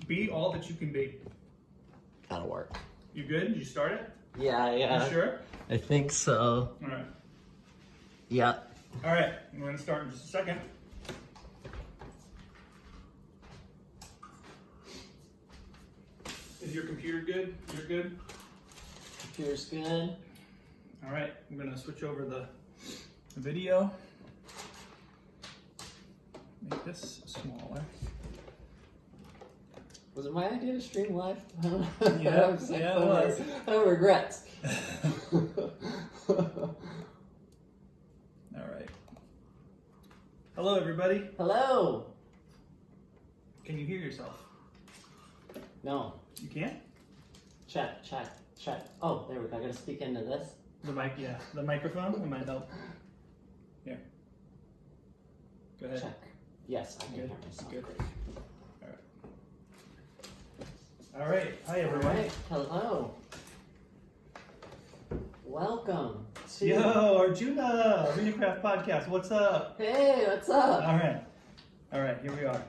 Be all that you can be. That'll work. You good? Did you start it? Yeah. You sure? I think so. All right. Yeah. All right. We're going to start in just a second. Is your computer good? You're good? Computer's good. All right. I'm going to switch over the video. Make this smaller. Was it my idea to stream live? Yeah, it was. No regrets. All right. Hello, everybody. Hello. Can you hear yourself? No. You can't? Check. Oh, there we go. I gotta speak into this. The mic, yeah. The microphone. It might help. Here. Go ahead. Check. Yes, I can Good. hear myself. Good. Great. All right. Hi, All everyone. right. Hello. Welcome to. Yo, Arjuna, Arenacraft Podcast. What's up? Hey, what's up? All right. All right. Here we are.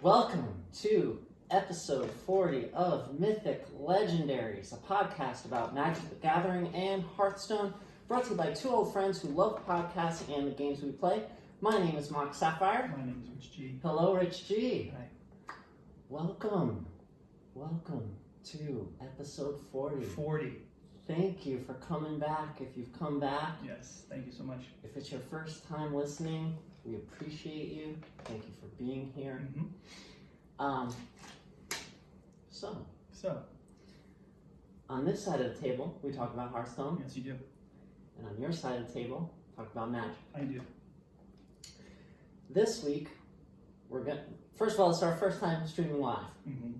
Welcome to episode 40 of Mythic Legendaries, a podcast about Magic the Gathering and Hearthstone, brought to you by two old friends who love podcasts and the games we play. My name is Mark Sapphire. My name is Rich G. Hello, Rich G. Hi. Welcome to episode 40. 40. Thank you for coming back. If you've come back, Yes. Thank you so much. if it's your first time listening, we appreciate you. Thank you for being here. Mm-hmm. So, on this side of the table, we talk about Hearthstone, Yes, you do. and on your side of the table, talk about Magic. I do. This week, first of all, it's our first time streaming live Mm-hmm.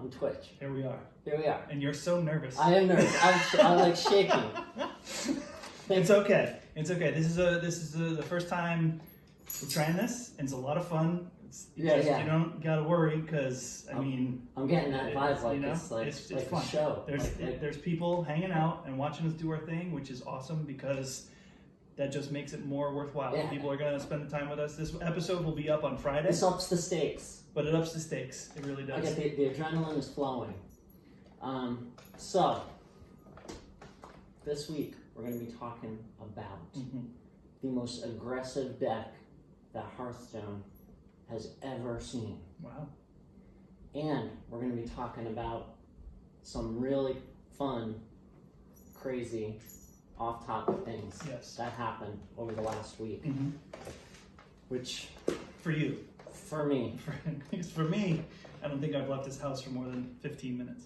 on Twitch. Here we are. Here we are. And you're so nervous. I am nervous. I'm like shaking. It's okay. It's okay. This is the first time we're trying this, and it's a lot of fun. You don't gotta worry because I'm getting that vibe like it's like fun. a show. There's people hanging out and watching us do our thing, which is awesome because that just makes it more worthwhile. Yeah. People are gonna spend the time with us. This episode will be up on Friday. This ups the stakes. But it ups the stakes. It really does. I get the adrenaline is flowing. So this week we're going to be talking about the most aggressive deck that Hearthstone has ever seen. Wow. And we're going to be talking about some really fun, crazy, off-topic things that happened over the last week. Mm-hmm. Which, For you. for me, For me, I don't think I've left this house for more than 15 minutes.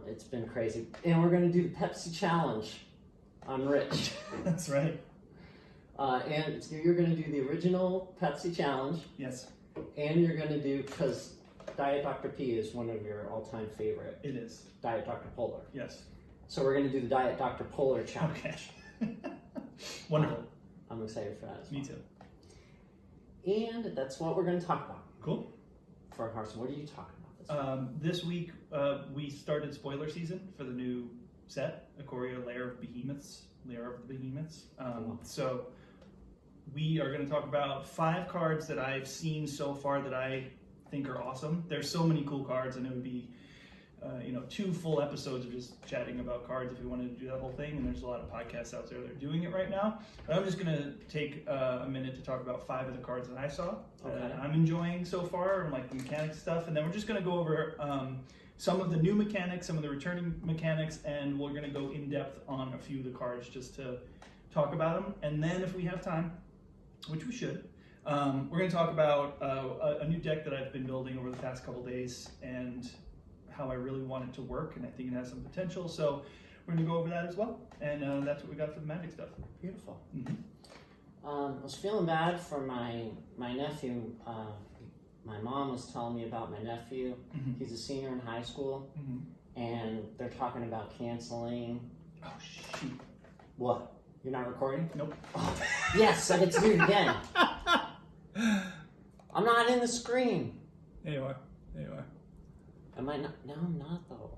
it's been crazy. And we're going to do the Pepsi challenge on Rich. That's right. And so you're going to do the original Pepsi challenge. Yes, And you're going to do, because Diet Dr. P is one of your all-time favorite. it is. Diet Dr. Polar. Yes. So we're going to do the Diet Dr. Polar challenge. Okay. Wonderful. I'm excited for that as well. Me too. And that's what we're going to talk about Cool. for Hearthstone. What are you talking about this week? This week, we started spoiler season for the new set, Ikoria Lair of the Behemoths. So we are going to talk about 5 cards that I've seen so far that I think are awesome. There's so many cool cards, and it would be 2 full episodes of just chatting about cards if we wanted to do that whole thing. And there's a lot of podcasts out there that are doing it right now. But I'm just going to take a minute to talk about 5 of the cards that I saw that I'm enjoying so far, and like the mechanics stuff. And then we're just going to go over some of the new mechanics, some of the returning mechanics, and we're going to go in depth on a few of the cards just to talk about them. And then if we have time, which we should, we're going to talk about a new deck that I've been building over the past couple days and how I really want it to work, and I think it has some potential. So we're going to go over that as well. And that's what we got for the Magic stuff. Beautiful. Mm-hmm. I was feeling bad for my nephew. My mom was telling me about my nephew. Mm-hmm. He's a senior in high school, and they're talking about canceling. Oh, shoot. What? You're not recording? Nope. Oh, yes, I get to do it again. I'm not in the screen. There you are. There you are. Am I not? No, I'm not though.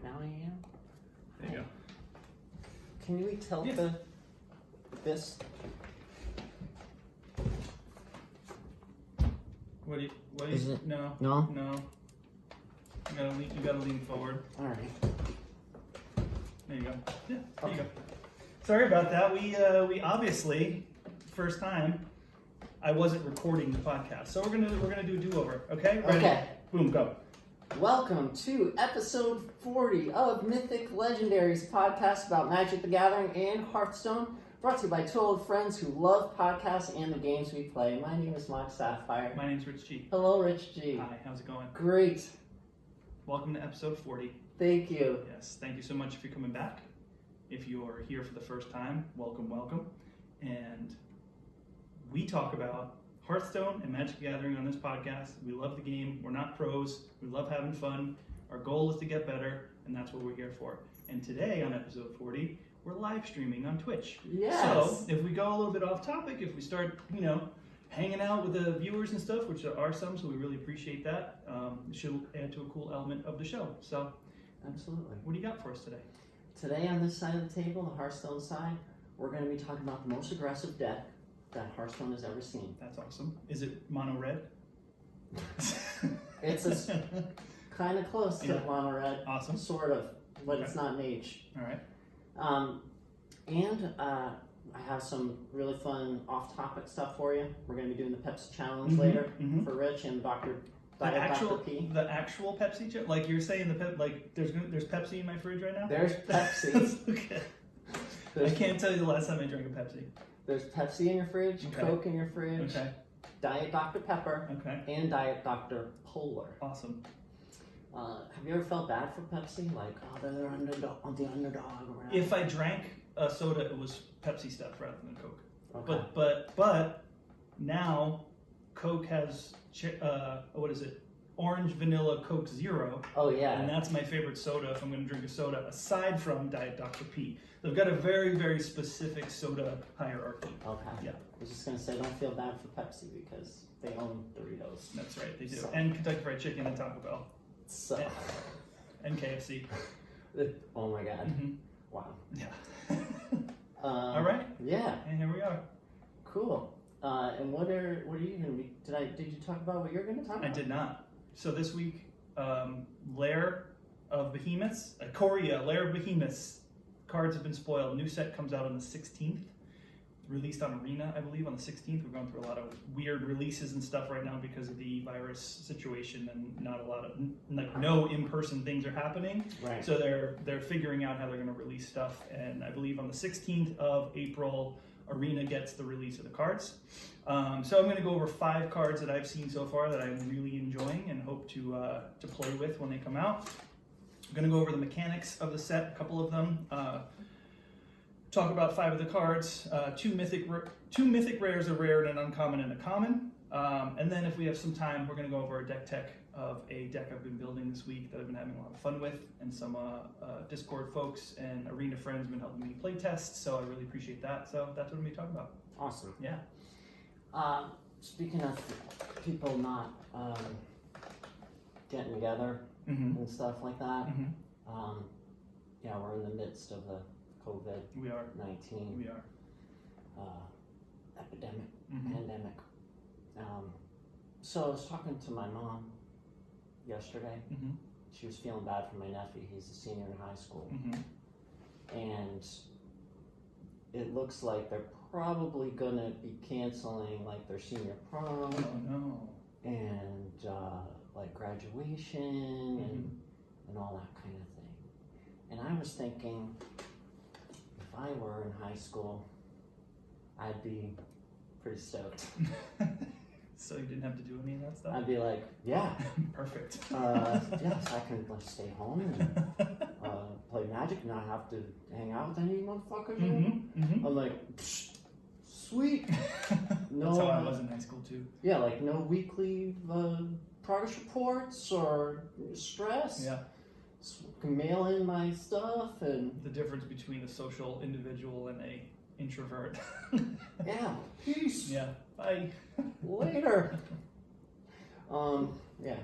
Now I am. There you go. Can we tilt this? What do you? Is it? No. No? No. You gotta lean forward. All right. There you go. Yeah. There you Okay. go. Sorry about that. We obviously first time I wasn't recording the podcast, so we're gonna do a do-over. Okay. Ready? Okay. Boom. Go. Welcome to episode 40 of Mythic Legendaries, podcast about Magic the Gathering and Hearthstone, brought to you by two old friends who love podcasts and the games we play. My name is Mark Sapphire. My name's Rich G. Hello, Rich G. Hi. How's it going? Great. Welcome to episode 40. Thank you. Yes. Thank you so much for coming back. If you are here for the first time, welcome. And we talk about Hearthstone and Magic the Gathering on this podcast. We love the game. We're not pros. We love having fun. Our goal is to get better, and that's what we're here for. And today on episode 40, we're live streaming on Twitch. Yes. So if we go a little bit off topic, if we start, hanging out with the viewers and stuff, which there are some, so we really appreciate that, it should add to a cool element of the show. So Absolutely. what do you got for us today? Today on this side of the table, the Hearthstone side, we're going to be talking about the most aggressive deck that Hearthstone has ever seen. That's awesome. Is it mono red? It's kind of close to Yeah. mono red. Awesome. Sort of, but Okay. it's not mage. All right. And I have some really fun off-topic stuff for you. We're going to be doing the Pepsi challenge Mhm, later mhm. for Rich and Dr. The P. actual Pepsi chip, like you're saying, there's Pepsi in my fridge right now. There's Pepsi. Okay. I There's, can't tell you the last time I drank a Pepsi. there's Pepsi in your fridge, Okay. Coke in your fridge, Okay. Diet Dr. Pepper, Okay. and Diet Dr. Polar. Awesome. Have you ever felt bad for Pepsi? Like, oh, they're the underdog or whatever. If I drank a soda, it was Pepsi stuff rather than Coke. Okay. But now Coke has what is it? Orange vanilla Coke Zero. Oh yeah. And that's my favorite soda if I'm going to drink a soda, aside from Diet Dr. P. They've got a very, very specific soda hierarchy. Okay. Yeah. I was just gonna say, don't feel bad for Pepsi because they own Doritos. That's right, they do. So- And Kentucky Fried Chicken and Taco Bell. So. And KFC. Oh my God. Hmm. Wow. Yeah. All All right. Yeah. And here we are. Cool. And what are you gonna be? Did you talk about what you're gonna talk about? I did not. So this week, Lair of Behemoths, Korea, Lair of Behemoths. Cards have been spoiled. New set comes out on the 16th. Released on Arena, I believe, on the 16th. We're going through a lot of weird releases and stuff right now because of the virus situation and not a lot of, no in-person things are happening. Right. So they're figuring out how they're going to release stuff. And I believe on the 16th of April, Arena gets the release of the cards. So I'm going to go over 5 cards that I've seen so far that I'm really enjoying and hope to play with when they come out. I'm going to go over the mechanics of the set, a couple of them. Talk about 5 of the cards. Two mythic rares, a rare and an uncommon and a common. And then if we have some time, we're going to go over a deck tech of a deck I've been building this week that I've been having a lot of fun with, and some Discord folks and Arena friends have been helping me play test, so I really appreciate that. So that's what I'm going to be talking about. Awesome. Yeah. Speaking of people not getting together Mm-hmm. and stuff like that, Mm-hmm. yeah, we're in the midst of the COVID-19 We are. We are. epidemic, Mm-hmm. pandemic. So I was talking to my mom yesterday. Mm-hmm. She was feeling bad for my nephew. He's a senior in high school. Mm-hmm. And it looks like they're probably gonna be canceling like their senior prom Oh no. and like graduation and all that kind of thing. And I was thinking, if I were in high school, I'd be pretty stoked. So you didn't have to do any of that stuff? I'd be like, yeah, Perfect. yes, I can like stay home and play Magic and not have to hang out with any motherfuckers. Mm-hmm. Mm-hmm. I'm like, psh, sweet. No, That's how I was in high school too. Yeah, like no weekly progress reports or stress. Yeah. Can mail in my stuff and The difference between a social individual and a introvert. yeah, peace. Yeah. Bye. Later. Yeah,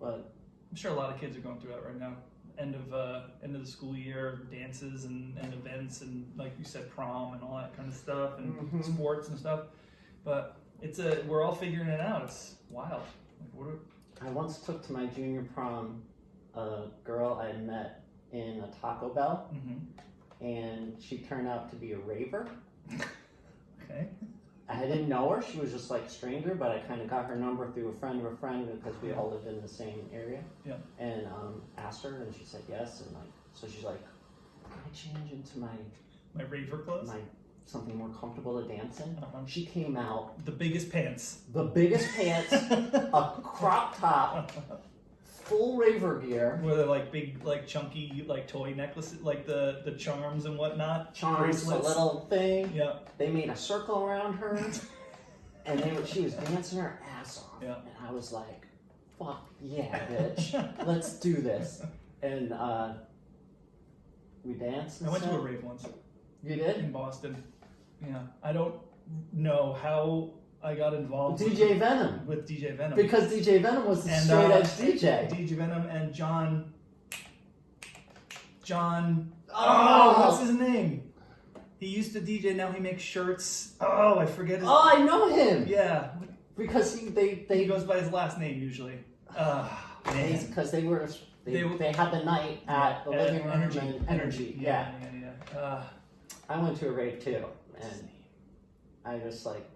but I'm sure a lot of kids are going through that right now. End of the school year, dances and events and, like you said, prom and all that kind of stuff and Mhm. sports and stuff. But we're all figuring it out. It's wild. Like, what are, I once took to my junior prom a girl I had met in a Taco Bell, and she turned out to be a raver. Okay. I didn't know her. She was just like a stranger, but I kind of got her number through a friend of a friend because we all lived in the same area. Yeah. And asked her, and she said yes. And like, so she's like, "Can I change into my raver clothes? Something more comfortable to dance in?" She came out the biggest pants, a crop top, full raver gear. were they like big, like chunky, like toy necklaces, like the charms and whatnot? Charms, a bracelets. little thing. Yeah. They made a circle around her, and she was dancing her ass off. Yeah. And I was like, "Fuck yeah, bitch, let's do this." And we danced. I went to a rave once You did? in Boston. Yeah. I don't know how I got involved DJ Venom. with DJ Venom. Because DJ Venom was the And, straight edge DJ. DJ Venom and John. Oh! What's his name? He used to DJ. Now he makes shirts. Oh, I forget his. Oh, I know him. Yeah, Because he they goes by his last name usually. Man. because they had the night at the living room and Energy. Yeah. I went to a rave too, and I just like,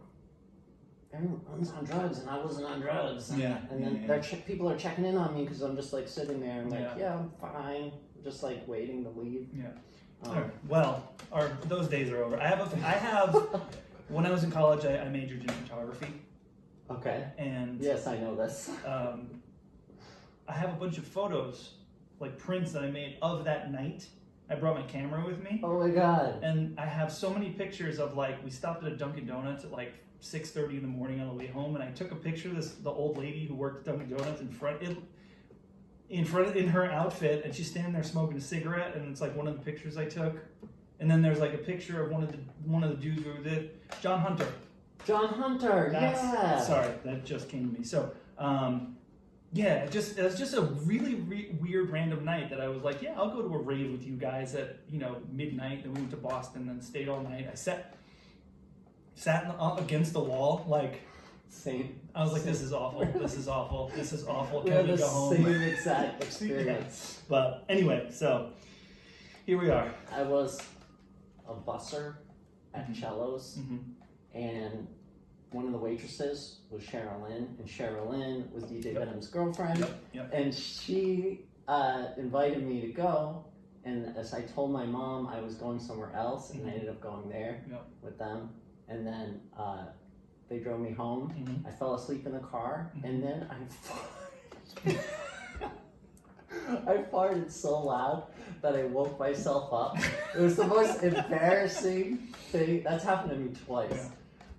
everyone's on drugs and I wasn't on drugs. Yeah. And then people are checking in on me because I'm just like sitting there and like, yeah, I'm fine, just like waiting to leave. Yeah. Well, those days are over. I have. When I was in college, I majored in photography. Okay. And yes, I know this. I have a bunch of photos, like prints that I made of that night. I brought my camera with me. Oh my god. And I have so many pictures of like, we stopped at a Dunkin' Donuts at like 6:30 in the morning on the way home, and I took a picture of the old lady who worked at Dunkin' Donuts in her outfit, and she's standing there smoking a cigarette, and it's like one of the pictures I took. And then there's like a picture of one of the dudes we were with, John Hunter. John Hunter, yeah. Sorry, that just came to me. So, yeah, it was just a really weird random night that I was like, yeah, I'll go to a rave with you guys at midnight. Then we went to Boston, then stayed all night. I sat against the wall, like. Same. I was like, this is awful. This is awful. This is awful. We Can had we the go home? same exact experience. Yeah. But anyway, so here we are. I was a busser at Cello's, and one of the waitresses was Sherilyn, and Sherilyn was DJ Venom's girlfriend, and she invited me to go, and as I told my mom I was going somewhere else, and I ended up going there with them, and then they drove me home. I fell asleep in the car, and then I farted so loud that I woke myself up. It was the most embarrassing thing. That's happened to me twice. Yeah.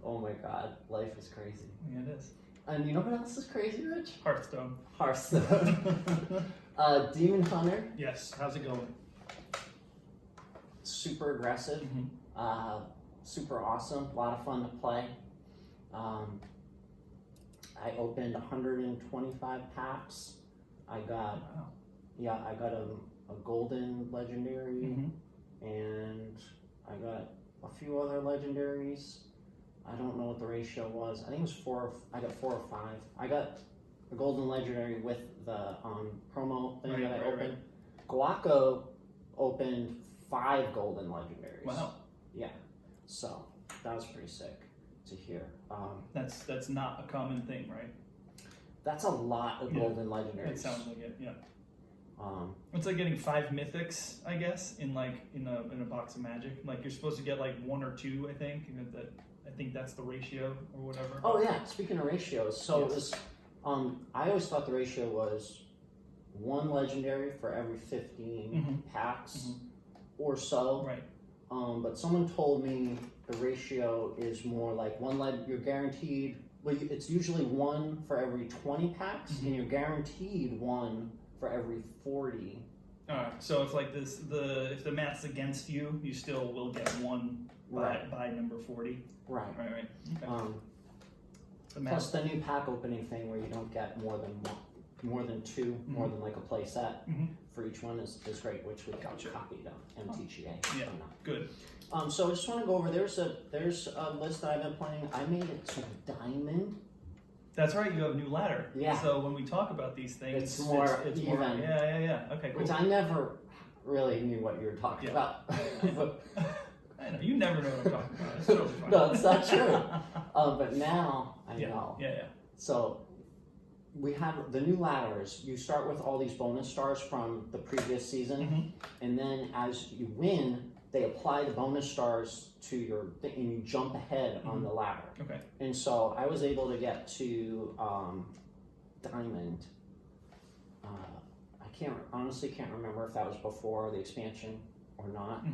Oh my god, life is crazy. Yeah, it is. And you know what else is crazy, Rich? Hearthstone. Demon Hunter. Yes. How's it going? Super aggressive. Super awesome. A lot of fun to play. I opened 125 packs. I got a golden legendary, and I got a few other legendaries. I don't know what the ratio was. I think it was 4. I got 4 or 5. I got a golden legendary with the promo thing that I opened. Guaco opened 5 golden legendaries. Wow. Yeah. So that was pretty sick to hear. That's not a common thing, right? That's a lot of golden legendaries. It sounds like it. Yeah. It's like getting 5 mythics, I guess, in a box of Magic. Like you're supposed to get like 1 or 2, I think. I think that's the ratio or whatever. Oh yeah. Speaking of ratios, so it was. I always thought the ratio was 1 legendary for every 15 packs or so. Right. But someone told me the ratio is more like you're guaranteed. Well, it's usually 1 for every 20 packs, and you're guaranteed 1 for every 40. So if like if the math's against you, you still will get 1 by number 40. Right. Okay. Plus the new pack opening thing where you don't get more than 2, more than like a play set for each one is great, which we got copied on MTGA. Yeah. Good. So I just want to go over. There's a list that I've been playing. I made it to diamond. That's right. You have a new ladder. Yeah. So when we talk about these things, It's more even. Yeah. Okay. Cool. Which I never really knew what you were talking about. But, I know you never know what I'm talking about. It's totally fine. no, it's not true. But now I know. Yeah. So we have the new ladders. You start with all these bonus stars from the previous season, and then as you win, they apply the bonus stars to your thing, and you jump ahead on the ladder. Okay. And so I was able to get to diamond. I honestly can't remember if that was before the expansion or not.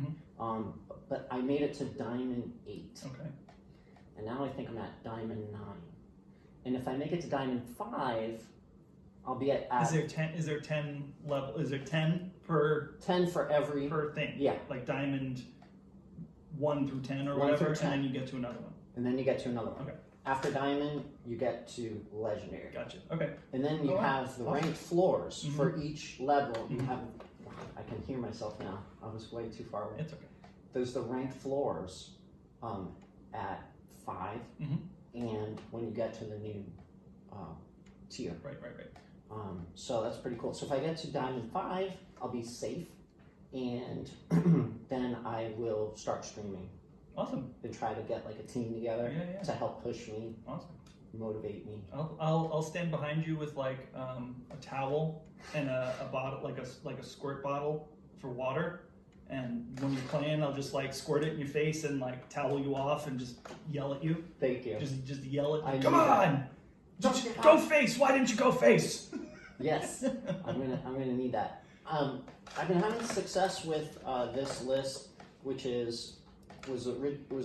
But I made it to diamond 8. Okay. And now I think I'm at diamond 9. And if I make it to diamond 5, I'll be at Is there 10? Is there 10 level? Is there 10 per 10 for every per thing? Yeah. Like diamond 1 through 10 or 1 whatever, through 10. and then you get to another one. And then you get to another one. Okay. After diamond, you get to legendary. Gotcha. Okay. And then you have the ranked floors for each level. You have. I can hear myself now. I was way too far away. It's okay. There's the ranked floors at 5, and when you get to the new tier. Right. So that's pretty cool. So if I get to diamond 5, I'll be safe, and then I will start streaming. Awesome. And try to get like a team together to help push me. Awesome. Motivate me. I'll stand behind you with like a towel and a bottle, like a squirt bottle for water. And when you're playing, I'll just like squirt it in your face and like towel you off and just yell at you. Thank you. Just yell at you. Come on! Go face! Why didn't you go face? Yes, I'm gonna need that. I've been having success with this list, which was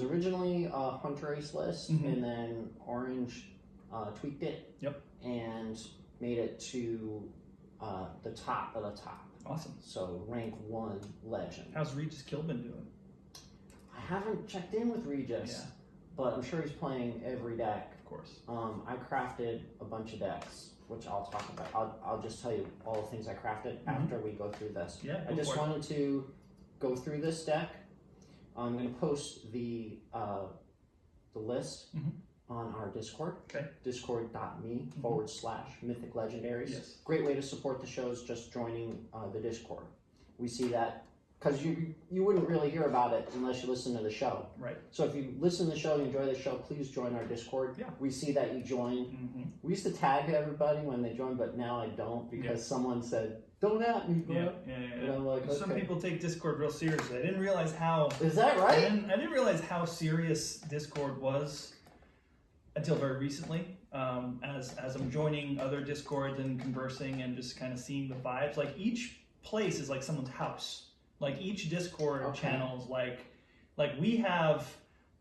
originally a Hunter Ace list, and then Orange tweaked it. Yep. And made it to the top of the top. Awesome. So rank 1 legend. How's Regis Kilbin doing? I haven't checked in with Regis, but I'm sure he's playing every deck. Of course. I crafted a bunch of decks, which I'll talk about. I'll just tell you all the things I crafted after we go through this. Yeah. I just wanted to go through this deck. I'm going to post the list on our Discord. Okay. Discord.me/Mythic Legendaries. Yes. Great way to support the shows, just joining the Discord. We see that because you wouldn't really hear about it unless you listen to the show. Right. So if you listen to the show and enjoy the show, please join our Discord. Yeah. We see that you join. We used to tag everybody when they joined, but now I don't because someone said, "Don't at me, bro." And I'm like, okay. Some people take Discord real seriously. I didn't realize how. Is that right? I didn't realize how serious Discord was until very recently. As I'm joining other Discords and conversing and just kind of seeing the vibes. Like each place is like someone's house. Like each Discord channel is like we have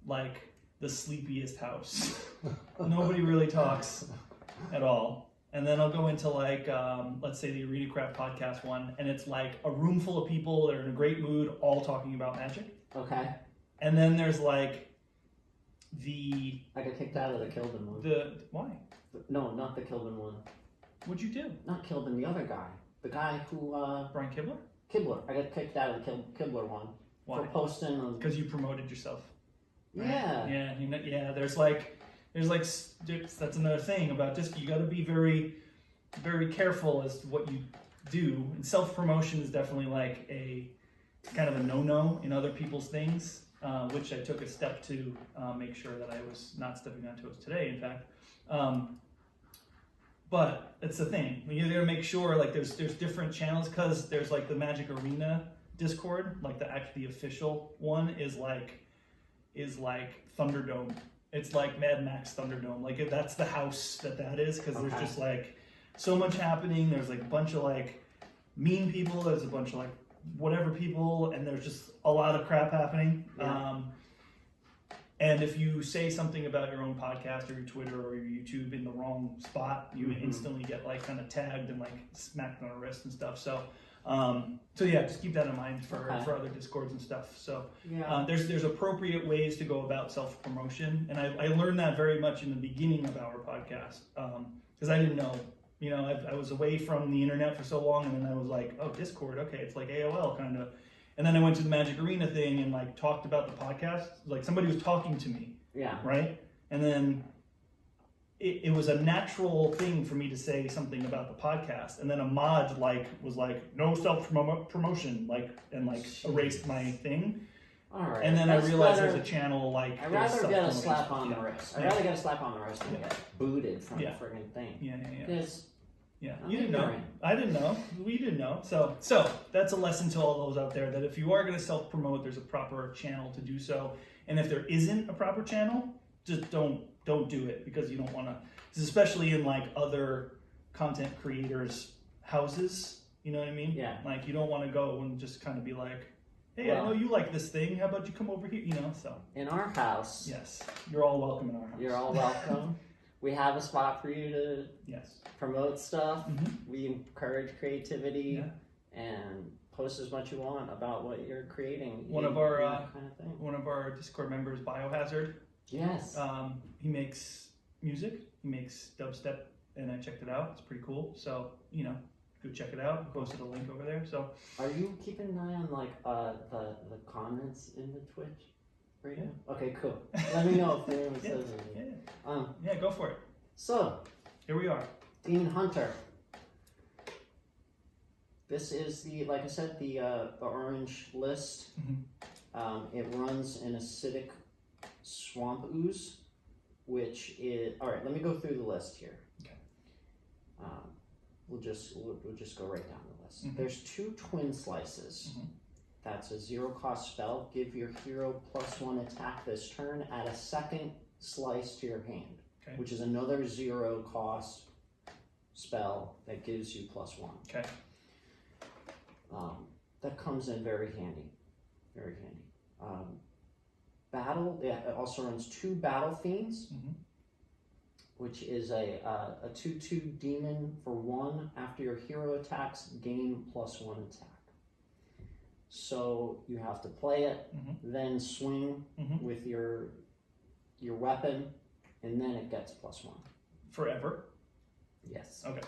like the sleepiest house. Nobody really talks at all. And then I'll go into like, let's say the Arena Craft podcast one, and it's like a room full of people that are in a great mood, all talking about Magic. Okay. And then there's like I got kicked out of the Kilbin one. Why? No, not the Kilbin one. What'd you do? Not Kilbin, the other guy. The guy who... Brian Kibler? Kibler. I got kicked out of the Kibler one. Why? For posting... Because you promoted yourself. Right? Yeah. There's that's another thing about Discord. You got to be very, very careful as to what you do. And self-promotion is definitely like a kind of a no-no in other people's things, which I took a step to make sure that I was not stepping on toes today, in fact. But it's the thing. You got to make sure like there's different channels, because there's like the Magic Arena Discord, like the official one is like Thunderdome. It's like Mad Max Thunderdome. Like that's the house that is, because there's just like so much happening. There's like a bunch of like mean people. There's a bunch of like whatever people, and there's just a lot of crap happening. Yeah. And if you say something about your own podcast or your Twitter or your YouTube in the wrong spot, you instantly get like kind of tagged and like smacked on the wrist and stuff. So just keep that in mind for other Discords and stuff. So there's appropriate ways to go about self-promotion, and I learned that very much in the beginning of our podcast, because I didn't know. You know, I was away from the internet for so long, and then I was like, oh, Discord, okay, it's like AOL kind of. And then I went to the Magic Arena thing and like talked about the podcast. Like somebody was talking to me, Yeah. right? And then it was a natural thing for me to say something about the podcast. And then a mod like was like, no self promotion, like, and like erased my thing. All right. And then I realized there's a channel like. I'd rather get a slap on the wrist. I'd rather get a slap on the wrist than Yeah. get booted from Yeah. the friggin' thing. Yeah. Because Yeah, I'm you didn't know. ignorant. I didn't know. We didn't know. So that's a lesson to all those out there that if you are going to self promote, there's a proper channel to do so. And if there isn't a proper channel, just don't do it because you don't want to. Especially in like other content creators' houses, you know what I mean? Yeah. Like you don't want to go and just kind of be like, hey, Well, I know you like this thing. How about you come over here? You know. So in our house, yes, you're all welcome in our house. you're all welcome. We have a spot for you to Yes. promote stuff. Mhm. We encourage creativity Yeah. and post as much you want about what you're creating. One of our, that kind of thing. One of our Discord members, Biohazard. Yes. He makes music. He makes dubstep, and I checked it out. It's pretty cool. So go check it out. I posted a link over there. So Are you keeping an eye on like the comments in the Twitch right Yeah. now? Okay, cool. Let me know if anyone Yeah. says anything. yeah, yeah, go for it. So Here we are. Demon Hunter. This is like I said, the orange list. Mhm. It runs an acidic swamp ooze, which is all right. Let me go through the list here. Okay. We'll just go right down the list. Mhm. There's 2 twin slices. Mhm. That's a 0-cost spell. Give your hero +1 attack this turn. Add a second slice to your hand, Okay. which is another 0-cost spell that gives you +1. Okay. That comes in very handy. Very handy. It also runs 2 Battle Fiends, Mhm. which is a 2/2 demon for 1. After your hero attacks, gain +1 attack. So you have to play it, Mhm. then swing Mhm. with your weapon, and then it gets +1. Forever. Yes. Okay.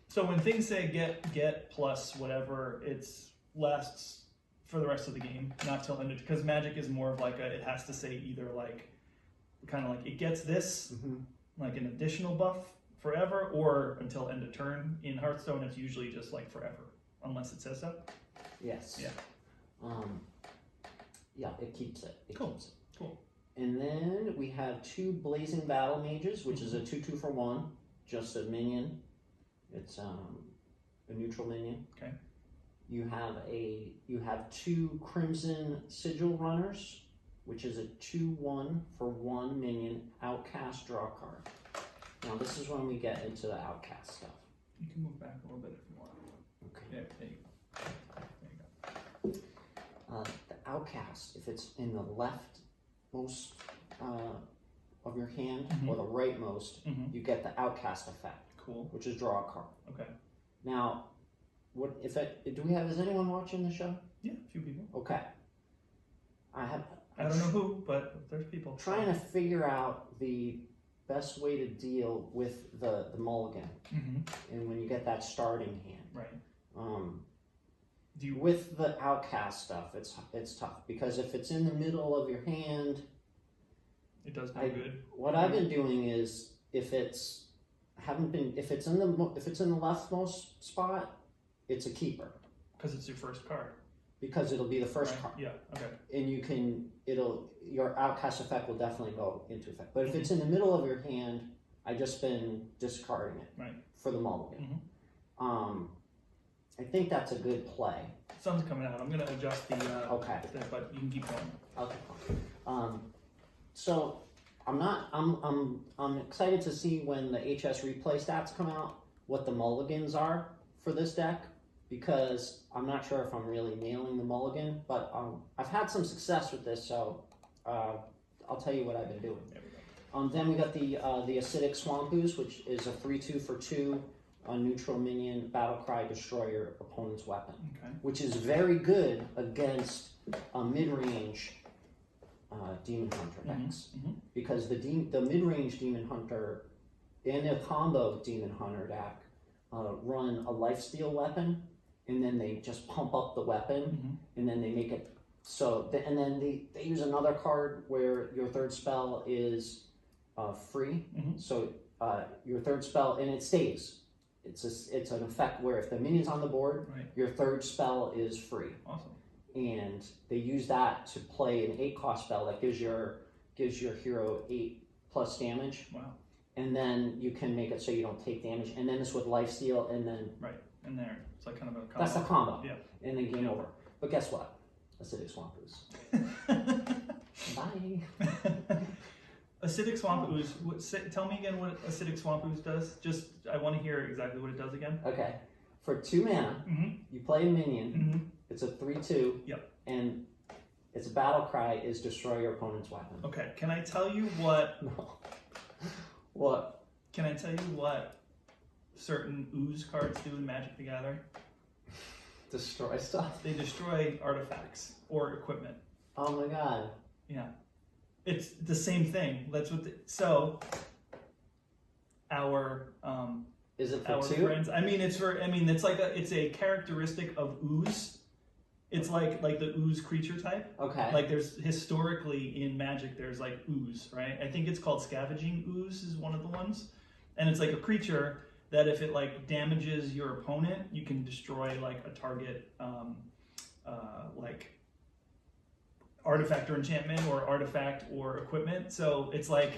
So when things say get plus whatever, it's lasts for the rest of the game, not till end. Because Magic is more of like it has to say either like kind of like it gets this like an additional buff forever or until end of turn. In Hearthstone, it's usually just like forever, unless it says so. Yes. Yeah. Yeah, it keeps it. It Cool. keeps it. Cool. And then we have 2 Blazing Battle Mages, which is a 2/2 for 1, just a minion. It's a neutral minion. Okay. You have 2 Crimson Sigil Runners, which is a 2/1 for 1 minion. Outcast, draw a card. Now this is when we get into the outcast stuff. You can move back a little bit if you want. Okay. Yeah, there you go. There you go. The outcast, if it's in the leftmost of your hand or the rightmost, Mhm. you get the outcast effect, Cool. which is draw a card. Okay. Now, is anyone watching the show? Yeah, a few people. Okay. I don't know who, but there's people. Trying to figure out the best way to deal with the mulligan, Mm-hmm. and when you get that starting hand. Right. Do you? With the outcast stuff, it's tough because if it's in the middle of your hand, It does no good. what I've been doing is if it's in the leftmost spot, it's a keeper Because it's your first card. because it'll be the first Right. card, Yeah. Okay. and your outcast effect will definitely go into effect. But if it's in the middle of your hand, I just been discarding it Right. for the mulligan. I think that's a good play. Sun's coming out. I'm gonna adjust the. Okay. But you can keep going. Okay. So I'm excited to see when the HS replay stats come out, what the mulligans are for this deck, because I'm not sure if I'm really nailing the mulligan, but I've had some success with this, so I'll tell you what I've been doing. There we go. Then we got the acidic swamp ooze, which is a 3/2 for 2, a neutral minion, battle cry, destroy your opponent's weapon, Okay. which is very good against a mid-range Demon Hunter decks, because the mid-range Demon Hunter and a combo Demon Hunter deck run a lifesteal weapon and then they just pump up the weapon, Mm-hmm. and then they make it so. And then they use another card where your third spell is free. Mm-hmm. So your third spell, and it stays. It's an effect where if the minion's on the board, Right. your third spell is free. Awesome. And they use that to play an 8-cost spell that gives your hero 8+ damage. Wow. And then you can make it so you don't take damage. And then it's with lifesteal, and then Right. And there, it's like kind of a combo. that's the combo. Yeah. And then game over. But guess what? Acidic Swamp Ooze. Bye. Acidic Swamp Ooze. Tell me again what Acidic Swamp Ooze does. Just, I want to hear exactly what it does again. Okay. For 2 mana, Mm-hmm. you play a minion. Mm-hmm. It's a 3/2. Yep. And its battle cry is destroy your opponent's weapon. Okay. Can I tell you what? No. What? Can I tell you what certain ooze cards do in Magic the Gathering? Destroy stuff? They destroy artifacts or equipment. Oh my god. Yeah. It's the same thing. That's what. So our Is it for our 2? friends. I mean, it's for. I mean, it's like it's a characteristic of ooze. It's like the ooze creature type. Okay. Like there's historically in Magic, there's like ooze, right? I think it's called scavenging ooze is one of the ones, and it's like a creature that if it like damages your opponent, you can destroy like a target, like artifact or enchantment or artifact or equipment. So it's like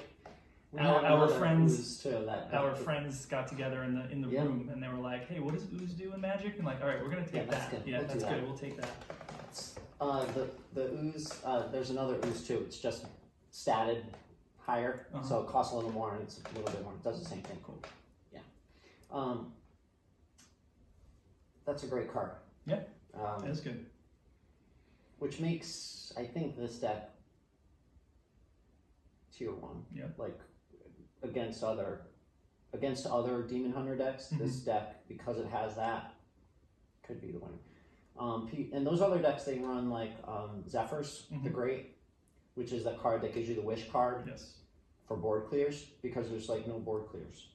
We have our another friends. ooze too, Our friends got together in the Yeah. room and they were like, "Hey, what does ooze do in Magic?" And like, "All right, we're gonna Yeah, take that's that. good. Yeah, We'll do that's that. good. We'll take that." The ooze, there's another ooze too. It's just statted higher, Uh-huh. so it costs a little more and it's a little bit more. It does the same thing. Cool. Yeah. That's a great card. Yeah. That's good. Which makes, I think, this deck tier 1. Yeah. Like against other Demon Hunter decks, this deck, because it has that, could be the winner. And those other decks, they run like Zephyrs the Great, which is that card that gives you the wish card Yes. for board clears, because there's like no board clears.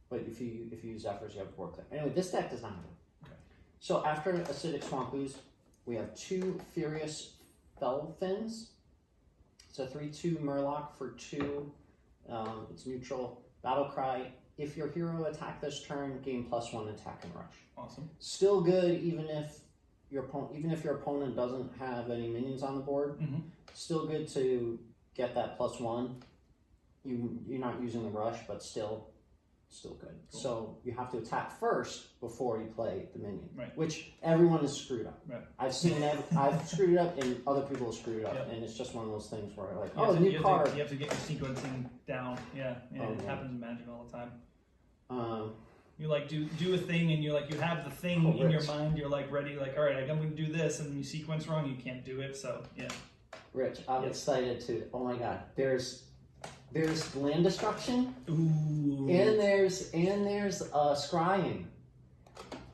But if you use Zephyrs, you have board clear. Anyway, this deck does not have it. Okay. So after Acidic Swamp Ooze, we have 2 Furious Fellfins. It's a 3/2 Murloc for 2. It's neutral. Battle Cry. If your hero attack this turn, gain +1 attack and rush. Awesome. Still good, even if your opponent doesn't have any minions on the board. Still good to get that +1. You're not using the rush, but still good. Cool. So you have to attack first before you play the minion, Right. which everyone is screwed up. Right. I've seen I've screwed it up, and other people have screwed it up, Yep. and it's just one of those things where like, You have to- new you have card. you have to get your sequencing down. Yeah. It yeah. happens in Magic all the time. Um, You like do a thing and you're like you have the thing in your Rich. mind. You're like ready. Like all right, I'm going to do this, and you sequence wrong. You can't do it. So yeah. Rich, I'm Yes. excited to. Oh my God, there's land destruction. Ooh. And there's scrying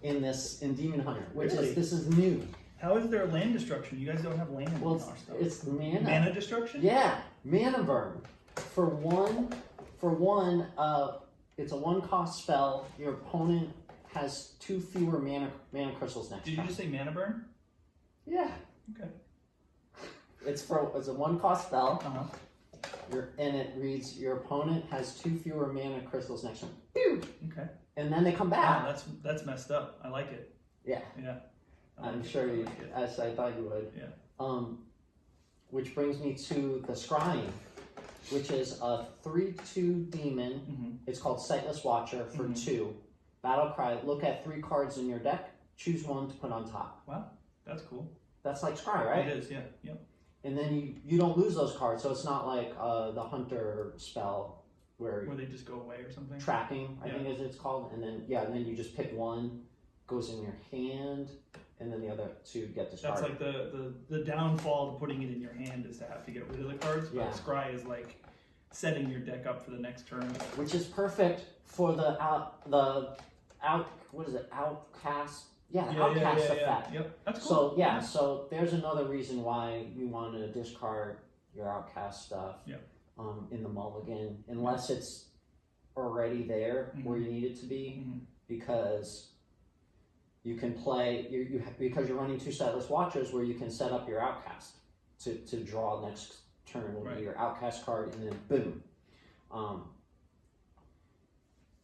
in Demon Hunter, which Really? this is new. How is there land destruction? You guys don't have land in Well, our stuff. it's mana. Mana destruction? Yeah, mana burn. For one, it's a 1-cost spell. Your opponent has 2 fewer mana crystals next Did you turn. just say mana burn? Yeah. Okay. It's a 1-cost spell. Uh-huh. And it reads your opponent has 2 fewer mana crystals next turn. Pew! Okay. And then they come Wow, back. that's messed up. I like it. Yeah. Yeah. I I'm like sure it. I you, like it. as I thought you would. Yeah. Which brings me to the scrying, which is a 3/2 demon. Mhm. It's called Sightless Watcher for Mhm. 2. Battle cry. Look at 3 cards in your deck. Choose 1 to put on top. Wow. That's cool. That's like scry, right? It is. Yeah. Yep. And then you don't lose those cards, so it's not like the Hunter spell where Where they just go away or something. tracking, I Yeah. think is it's called. And then you just pick 1, goes in your hand, and then the other 2 get discarded. That's like the downfall to putting it in your hand is to have to get rid of the cards. But Yeah. scry is like setting your deck up for the next turn. Which is perfect for the outcast. Yeah, outcast effect. Yep. That's cool. So so there's another reason why you want to discard your outcast stuff. Yep. In the mulligan, unless it's already there where you need it to be, Mhm. because You can play because you're running 2 sightless watchers where you can set up your outcast to draw next turn will be your outcast card, and then boom.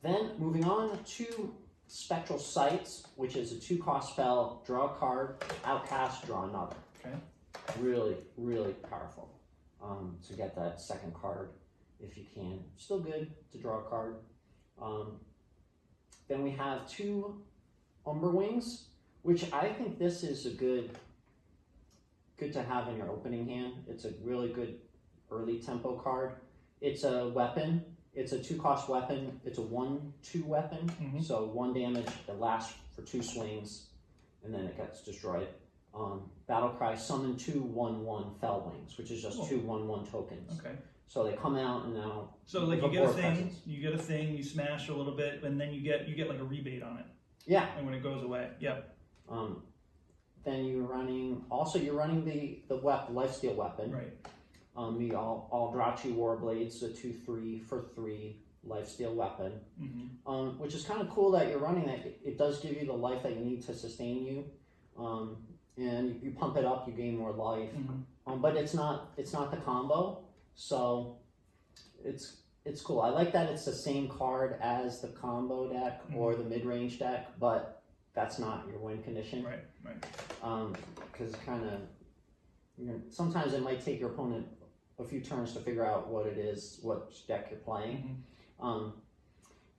Then moving on to Spectral Sights, which is a 2-cost spell. Draw a card, outcast, draw another. Okay. Really, really powerful to get that second card if you can. Still good to draw a card. Then we have 2 Umber Wings, which I think this is a good to have in your opening hand. It's a really good early tempo card. It's a weapon. It's a 2-cost weapon. It's a 1/2 weapon. So 1 damage. It lasts for 2 swings, and then it gets destroyed. Battle Cry, summon 2 1/1 Fell Wings, which is just 2 1/1 tokens. Okay. So they come out and now. So like you get a thing, you smash a little bit, and then you get like a rebate on it. Yeah. And when it goes away, yep. Then you're running the lifesteal weapon. Right. The Aldrachi Warblades, a 2/3 for 3 lifesteal weapon. Which is kind of cool that you're running that. It does give you the life that you need to sustain you. And you pump it up, you gain more life. But it's not the combo, so it's cool. I like that it's the same card as the combo deck or the mid-range deck, but that's not your win condition. Right. Because sometimes it might take your opponent a few turns to figure out what deck you're playing.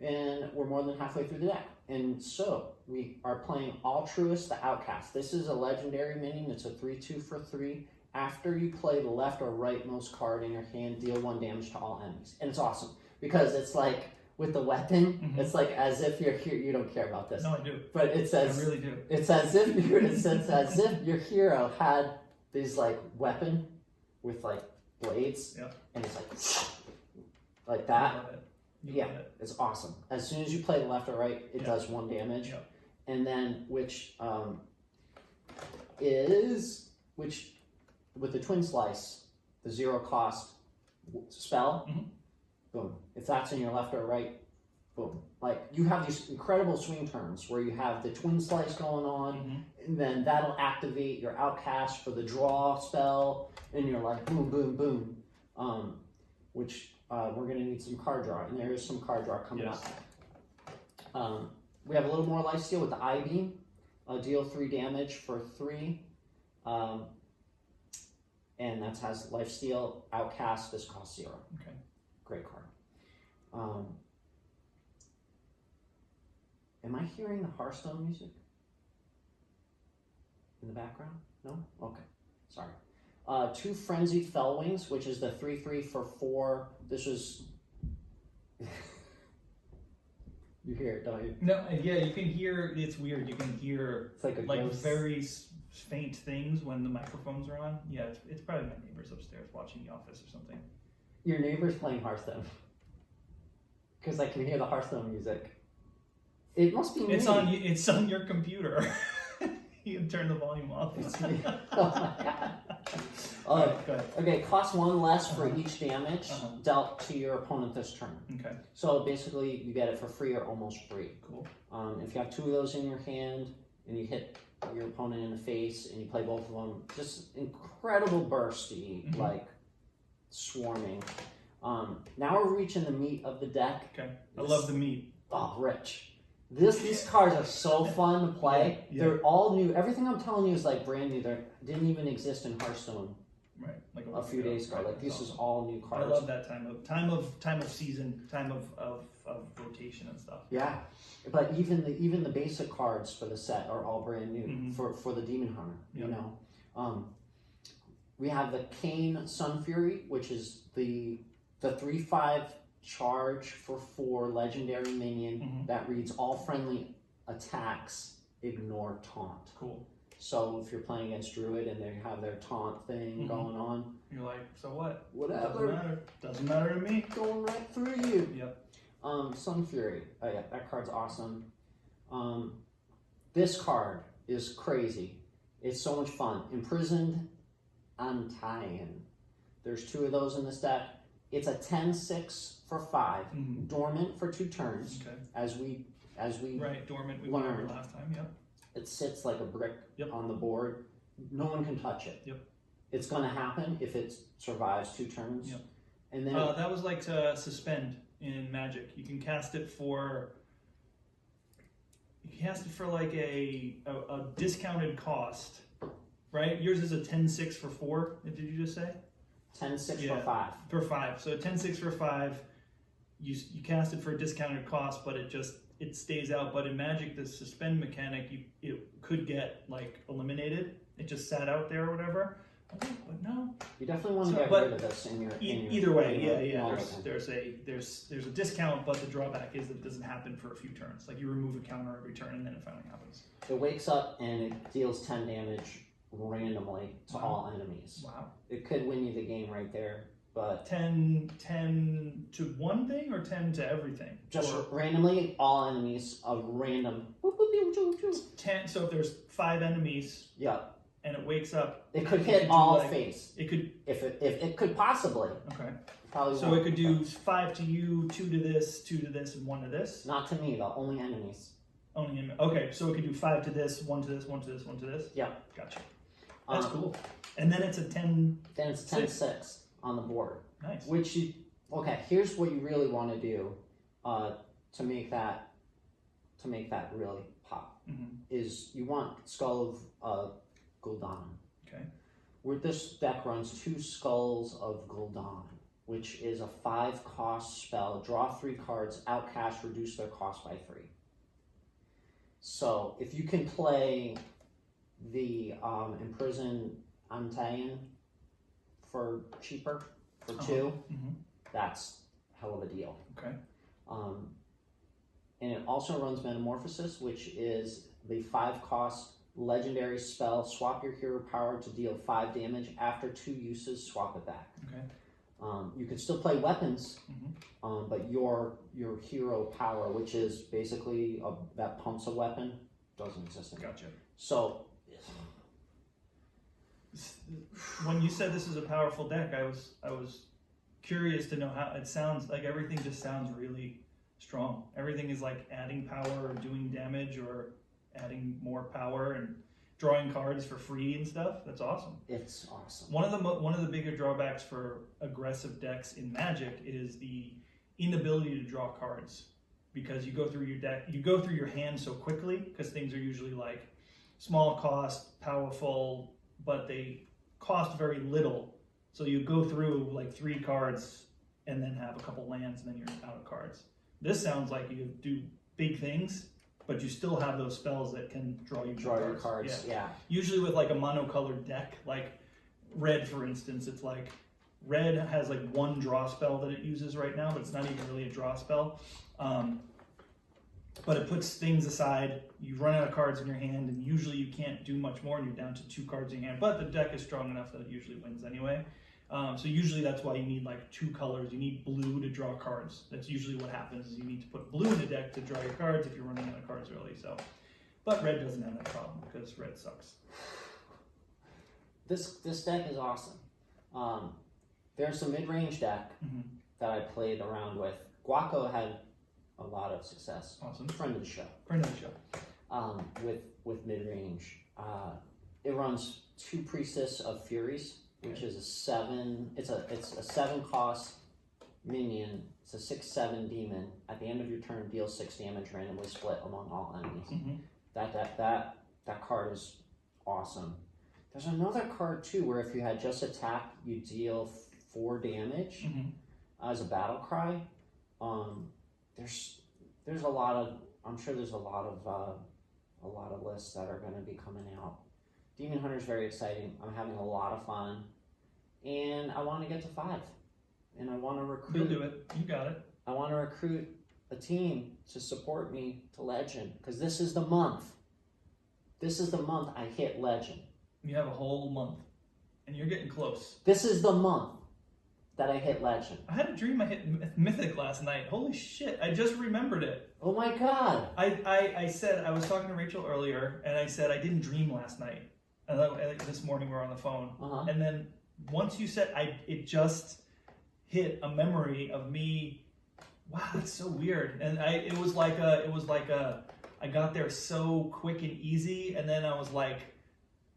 And we're more than halfway through the deck. And so we are playing Altruist the Outcast. This is a legendary minion. It's a 3/2 for 3. After you play the left or rightmost card in your hand, deal 1 damage to all enemies. And it's awesome because it's like with the weapon, it's like as if you're here. You don't care about this. No, I do. But it says I really do. It's as if your hero had these like weapon with like blades, and it's like that. I love it. It's awesome. As soon as you play the left or right, it does 1 damage, and then which with the Twin Slice, the 0-cost spell, boom. If that's in your left or right, boom. Like you have these incredible swing turns where you have the Twin Slice going on, and then that'll activate your Outcast for the draw spell, and you're like boom, boom, boom. Which we're gonna need some card draw, and there is some card draw coming up. We have a little more lifesteal with the I-Beam. Deal 3 damage for 3. And that has lifesteal. Outcast, this costs 0. Okay. Great card. Am I hearing the Hearthstone music in the background? No? Okay. Sorry. 2 Frenzied Fell Wings, which is the 3/3 for 4. This was... You hear it, don't you? No, you can hear, it's weird. You can hear it's like very faint things when the microphones are on. Yeah, it's probably my neighbors upstairs watching The Office or something. Your neighbor's playing Hearthstone. Because I can hear the Hearthstone music. It must be me. It's on your computer. You can turn the volume off. It's me. Oh my god. Okay, cost 1 less for each damage dealt to your opponent this turn. Okay. So basically, you get it for free or almost free. Cool. If you have 2 of those in your hand and you hit your opponent in the face and you play both of them, just incredible bursty, like swarming. Now we're reaching the meat of the deck. Okay. I love the meat. Oh, rich. These cards are so fun to play. They're all new. Everything I'm telling you is like brand new. They didn't even exist in Hearthstone. Right, like a few days ago. Like this is all new cards. I love that time of season, time of rotation and stuff. Yeah, but even the basic cards for the set are all brand new for the Demon Hunter. You know, we have the Kane Sun Fury, which is the 3/5 charge for 4 legendary minion that reads all friendly attacks ignore taunt. Cool. So if you're playing against Druid and they have their taunt thing going on, you're like, so what? Whatever. Doesn't matter to me. Going right through you. Yep. Sun Fury. Oh yeah, that card's awesome. This card is crazy. It's so much fun. Imprisoned Untying. There's 2 of those in this deck. It's a 10/6 for 5. Dormant for 2 turns. Okay. As we right, dormant. We learned last time. Yep. it sits like a brick Yep. on the board. No one can touch it. Yep. It's going to happen if it survives 2 turns. Yep. And then that was like to suspend in Magic. You can cast it for like a discounted cost, right? Yours is a 10-6 for 4. Did you just say? 10-6 Yeah. for 5. For 5. So 10-6 for 5. You cast it for a discounted cost, but it stays out. But in Magic, the suspend mechanic, it could get like eliminated. It just sat out there or whatever. Okay, but no. You definitely want to get rid of this in your. Either way, yeah. There's a discount, but the drawback is that it doesn't happen for a few turns. Like you remove a counter every turn, and then it finally happens. It wakes up and it deals 10 damage randomly to all enemies. Wow. It could win you the game right there, but 10 to one thing or 10 to everything? Just randomly, all enemies, a random. 10. So if there's 5 enemies. Yeah. And it wakes up. It could hit all face. It could. If it could possibly. Okay. Probably. So it could do 5 to you, 2 to this, 2 to this, and 1 to this. Not to me though. Only enemies. Okay, so it could do 5 to this, 1 to this, 1 to this, 1 to this. Yeah. Gotcha. That's cool. And then it's a 10. Then it's 10-6 on the board. Nice. Which here's what you really want to do, to make that really pop. Mm-hmm. Is you want Skull of Gul'dan. Okay. Where this deck runs 2 Skulls of Gul'dan, which is a 5-cost spell. Draw 3 cards, outcast, reduce their cost by 3. So if you can play the Imprison Antaean for cheaper, for 2, that's hell of a deal. Okay. And it also runs Metamorphosis, which is the 5-cost legendary spell. Swap your hero power to deal 5 damage. After 2 uses, swap it back. Okay. You can still play weapons, but your hero power, which is basically that pumps a weapon, doesn't exist anymore. Gotcha. So when you said this is a powerful deck, I was curious to know how it sounds. Like everything just sounds really strong. Everything is like adding power or doing damage or adding more power and drawing cards for free and stuff. That's awesome. It's awesome. One of the bigger drawbacks for aggressive decks in Magic is the inability to draw cards, because you go through your hand so quickly, because things are usually like small cost, powerful, but they cost very little. So you go through like 3 cards and then have a couple lands and then you're out of cards. This sounds like you do big things, but you still have those spells that can draw your cards. Yeah. Usually with like a monocolored deck, like red, for instance, it's like red has like 1 draw spell that it uses right now, but it's not even really a draw spell. But it puts things aside. You run out of cards in your hand, and usually you can't do much more, and you're down to 2 cards in your hand. But the deck is strong enough that it usually wins anyway. So usually that's why you need like 2 colors. You need blue to draw cards. That's usually what happens. Is you need to put blue in the deck to draw your cards if you're running out of cards early. So, but red doesn't have that problem because red sucks. This deck is awesome. There's a mid-range deck that I played around with. Guaco had a lot of success. Awesome. Friend of the show. With mid-range. It runs 2 Priestess of Furies, which is a 7. It's a 7-cost minion. It's a 6/7 demon. At the end of your turn, deal 6 damage, randomly split among all enemies. That card is awesome. There's another card too, where if you had just attack, you deal 4 damage as a battle cry. There's a lot of. I'm sure there's a lot of lists that are going to be coming out. Demon Hunter is very exciting. I'm having a lot of fun, and I want to get to 5, and I want to recruit. You'll do it. You got it. I want to recruit a team to support me to Legend, because this is the month. This is the month I hit Legend. You have a whole month, and you're getting close. This is the month that I hit Legend. I had a dream I hit Mythic last night. Holy shit, I just remembered it. Oh my god. I said, I was talking to Rachel earlier, and I said I didn't dream last night. And this morning we were on the phone. And then once you said, it just hit a memory of me. Wow, that's so weird. And it was like a I got there so quick and easy, and then I was like,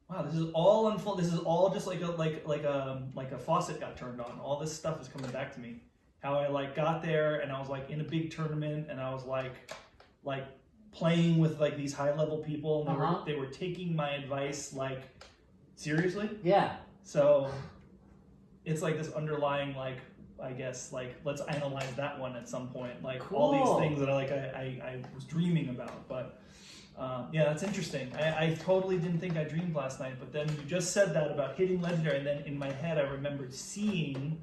wow, this is all unfold. This is all just like a faucet got turned on. All this stuff is coming back to me. How I like got there, and I was like in a big tournament, and I was like playing with like these high level people, and they were taking my advice like seriously. Yeah. So it's like this underlying like, I guess, like, let's analyze that one at some point. Like all these things that I was dreaming about. But yeah, that's interesting. I totally didn't think I dreamed last night, but then you just said that about hitting Legendary, and then in my head I remembered seeing,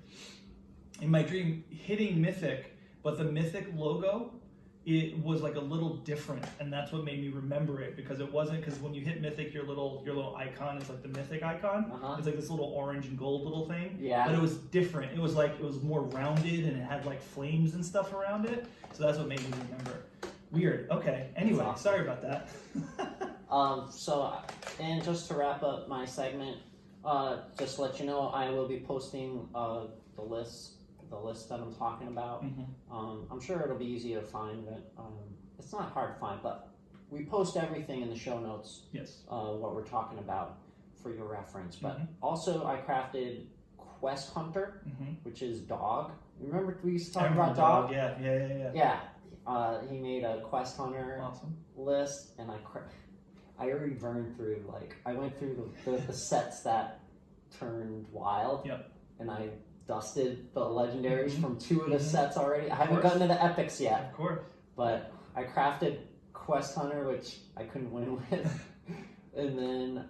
in my dream, hitting Mythic, but the Mythic logo, it was like a little different, and that's what made me remember it, because it wasn't, because when you hit Mythic, your little icon is like the Mythic icon. It's like this little orange and gold little thing. Yeah. But it was different. It was like, it was more rounded, and it had like flames and stuff around it. So that's what made me remember. Weird. Okay. Anyway, awesome. Sorry about that. And just to wrap up my segment, just to let you know, I will be posting the list that I'm talking about. I'm sure it'll be easy to find, but it's not hard to find, but we post everything in the show notes. Yes. What we're talking about for your reference. But also I crafted Quest Hunter, which is dog. Remember we used to talk about dog? Yeah. He made a Quest Hunter list, and I already burned through, like, I went through the sets that turned wild. Yep. And I dusted the legendaries from 2 of the sets already. I haven't gotten to the epics yet. Of course. But I crafted Quest Hunter, which I couldn't win with. And then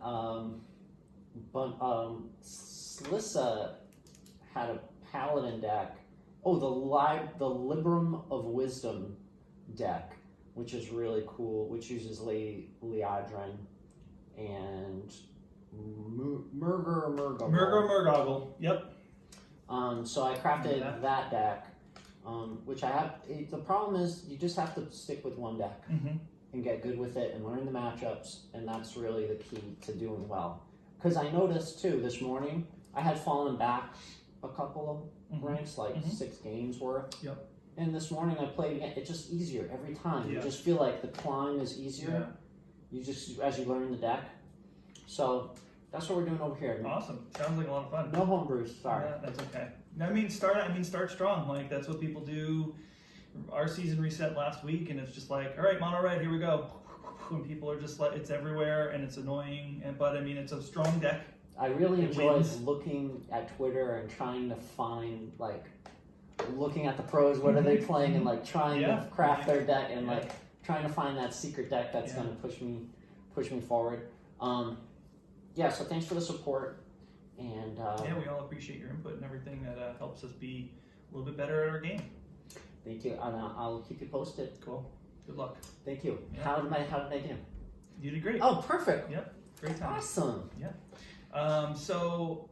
Slissa had a paladin deck. Oh, the Librum of Wisdom deck, which is really cool, which uses Liadrin and Murgoggle. Yep. So I crafted that deck, which I have. The problem is you just have to stick with one deck and get good with it and learn the matchups, and that's really the key to doing well. Because I noticed too this morning, I had fallen back a couple of ranks, like 6 games worth. Yep. And this morning I played again. It's just easier every time. Yeah. You just feel like the climb is easier. Yeah. You just, as you learn the deck. So that's what we're doing over here. Awesome. Sounds like a lot of fun. No homebrews, sorry. Yeah, that's okay. I mean, start strong. Like, that's what people do. Our season reset last week, and it's just like, all right, mono red, here we go. And people are just like, it's everywhere, and it's annoying. But I mean, it's a strong deck. I really enjoy looking at Twitter and trying to find, like, looking at the pros, what are they playing, and like trying to craft their deck, and like trying to find that secret deck that's going to push me forward. So thanks for the support, and we all appreciate your input and everything that helps us be a little bit better at our game. Thank you, and I'll keep you posted. Cool. Good luck. Thank you. Yeah. How did I do? You did great. Oh, perfect. Yep. Great time. Awesome. Yeah. So,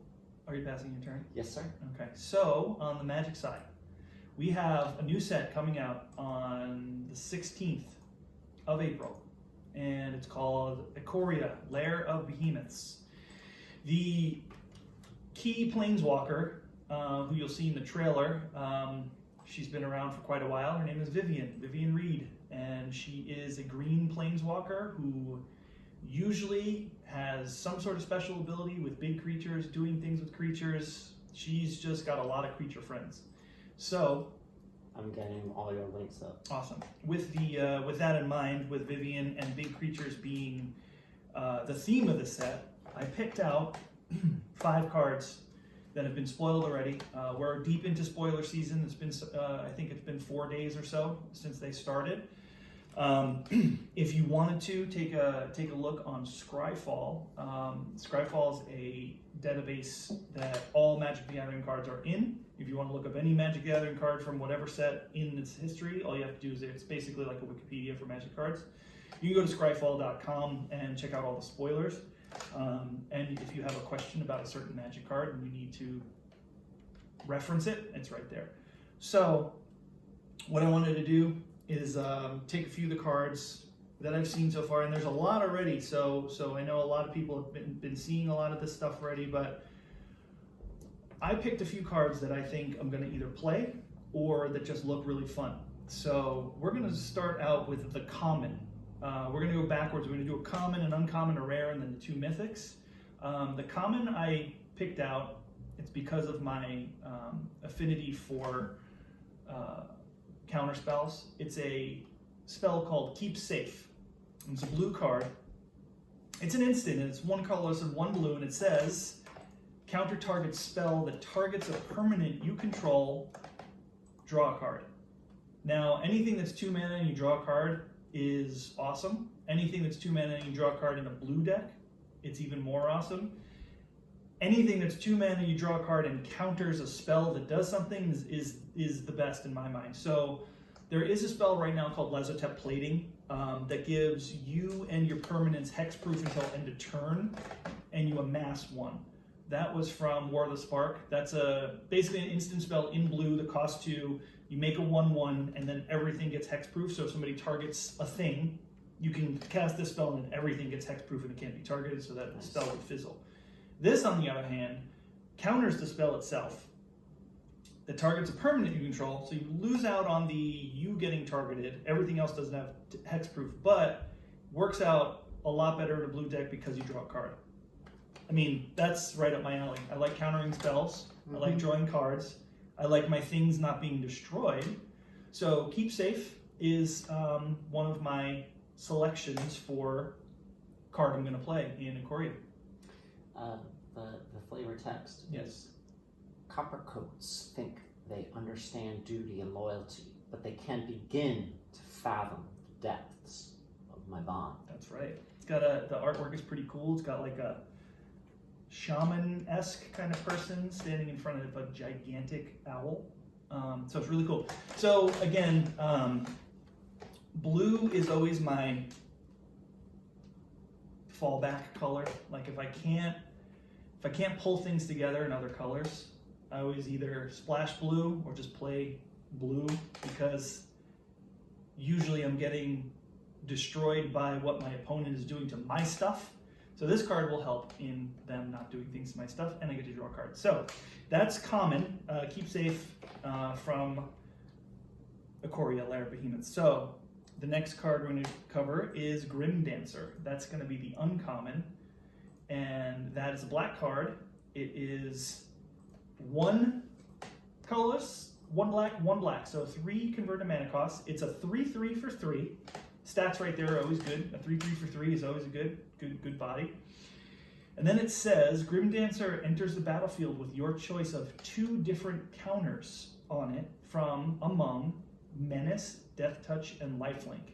are you passing your turn? Yes, sir. Okay. So, on the Magic side, we have a new set coming out on the 16th of April, and it's called Ikoria, Lair of Behemoths. The key planeswalker, who you'll see in the trailer, she's been around for quite a while. Her name is Vivian Reed, and she is a green planeswalker who usually has some sort of special ability with big creatures, doing things with creatures. She's just got a lot of creature friends. So, I'm getting all your links up. Awesome. With that in mind, with Vivian and big creatures being the theme of the set, I picked out 5 cards that have been spoiled already. We're deep into spoiler season. It's been, I think it's been 4 days or so since they started. If you wanted to take a look on Scryfall, Scryfall is a database that all Magic the Gathering cards are in. If you want to look up any Magic the Gathering card from whatever set in its history, all you have to do is, it's basically like a Wikipedia for Magic cards. You can go to scryfall.com and check out all the spoilers. And if you have a question about a certain Magic card and you need to reference it, it's right there. So what I wanted to do is take a few of the cards that I've seen so far, and there's a lot already, so I know a lot of people have been seeing a lot of this stuff already, but I picked a few cards that I think I'm going to either play or that just look really fun. So we're going to start out with the common, We're going to go backwards. We're going to do a common, an uncommon, a rare, and then the 2 mythics. The common I picked out, it's because of my affinity for counter spells. It's a spell called Keep Safe. It's a blue card. It's an instant, and it's 1 colorless and 1 blue, and it says, counter target spell that targets a permanent you control, draw a card. Now, anything that's 2 mana and you draw a card is awesome. Anything that's 2 mana and you draw a card in a blue deck, it's even more awesome. Anything that's 2 mana and you draw a card and counters a spell that does something is the best in my mind. So there is a spell right now called Lazotep Plating that gives you and your permanents hexproof until end of turn, and you amass 1. That was from War of the Spark. That's basically an instant spell in blue that costs 2. You make a 1/1, and then everything gets hexproof. So if somebody targets a thing, you can cast this spell, and then everything gets hexproof, and it can't be targeted, so that spell would fizzle. This, on the other hand, counters the spell itself. That targets a permanent you control, so you lose out on the you getting targeted. Everything else doesn't have hexproof, but works out a lot better in a blue deck because you draw a card. I mean, that's right up my alley. I like countering spells. I like drawing cards. I like my things not being destroyed. So Keep Safe is one of my selections for card I'm going to play in Ikoria. The flavor text is Coppercoats think they understand duty and loyalty, but they can't begin to fathom the depths of my bond. That's right. It's got the artwork is pretty cool. It's got like a shaman-esque kind of person standing in front of a gigantic owl. So it's really cool. So again, blue is always my fallback color. Like if I can't pull things together in other colors, I always either splash blue or just play blue, because usually I'm getting destroyed by what my opponent is doing to my stuff. So this card will help in them not doing things to my stuff, and I get to draw cards. So that's common. Keep Safe from Ikoria, Lair of Behemoths. So the next card we're going to cover is Grim Dancer. That's going to be the uncommon, and that is a black card. It is 1 colorless, 1 black, 1 black. So 3 converted mana costs. It's a 3/3 for 3. Stats right there are always good. A 3/3 for 3 is always a good body. And then it says, Grim Dancer enters the battlefield with your choice of 2 different counters on it from among Menace, Death Touch, and Lifelink.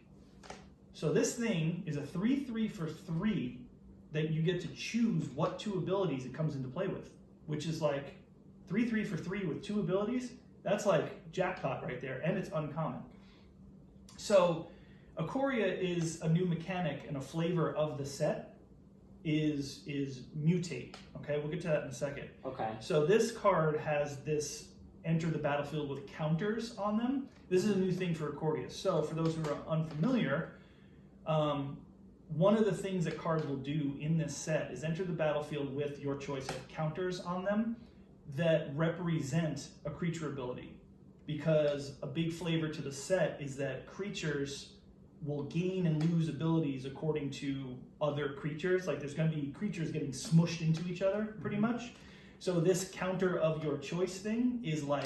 So this thing is a 3/3 for 3 that you get to choose what 2 abilities it comes into play with, which is like 3/3 for 3 with 2 abilities. That's like jackpot right there, and it's uncommon. So Ikoria is a new mechanic, and a flavor of the set is mutate. Okay, we'll get to that in a second. Okay. So this card has this enter the battlefield with counters on them. This is a new thing for Ikoria. So for those who are unfamiliar, one of the things that cards will do in this set is enter the battlefield with your choice of counters on them that represent a creature ability. Because a big flavor to the set is that creatures will gain and lose abilities according to other creatures. Like there's going to be creatures getting smushed into each other pretty much. So this counter of your choice thing is like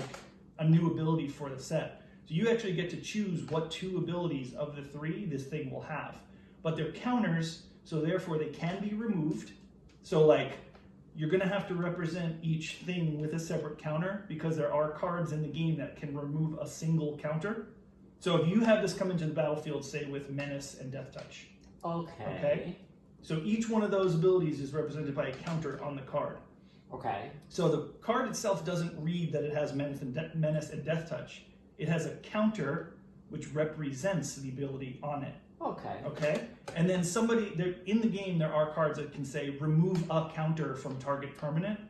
a new ability for the set. So you actually get to choose what 2 abilities of the 3 this thing will have. But they're counters, so therefore they can be removed. So like you're going to have to represent each thing with a separate counter, because there are cards in the game that can remove a single counter. So if you have this come into the battlefield, say with Menace and Death Touch. Okay. So each one of those abilities is represented by a counter on the card. Okay. So the card itself doesn't read that it has Menace and Death Touch. It has a counter which represents the ability on it. Okay. And then in the game, there are cards that can say remove a counter from target permanent.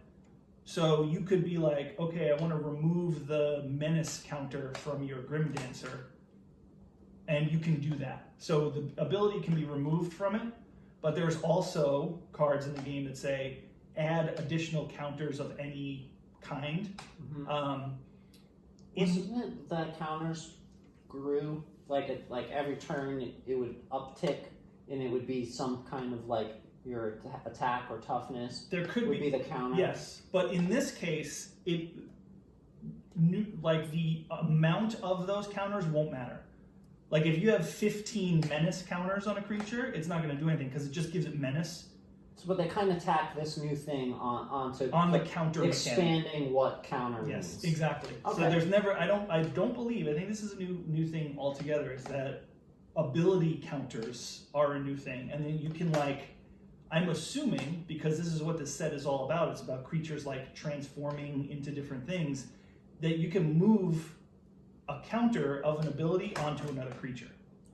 So you could be like, okay, I want to remove the Menace counter from your Grim Dancer. And you can do that. So the ability can be removed from it, but there's also cards in the game that say add additional counters of any kind. Isn't it that counters grew like every turn it would uptick, and it would be some kind of like your attack or toughness. There could would be the counter. Yes, but in this case, like the amount of those counters won't matter. Like if you have 15 menace counters on a creature, it's not going to do anything because it just gives it menace. So, but they kind of tack this new thing on the counter expanding mechanic. What counter means. Yes, exactly. Okay. So there's never. I don't believe. I think this is a new thing altogether. Is that ability counters are a new thing, and then you can like. I'm assuming, because this is what this set is all about, it's about creatures like transforming into different things, that you can move a counter of an ability onto another creature.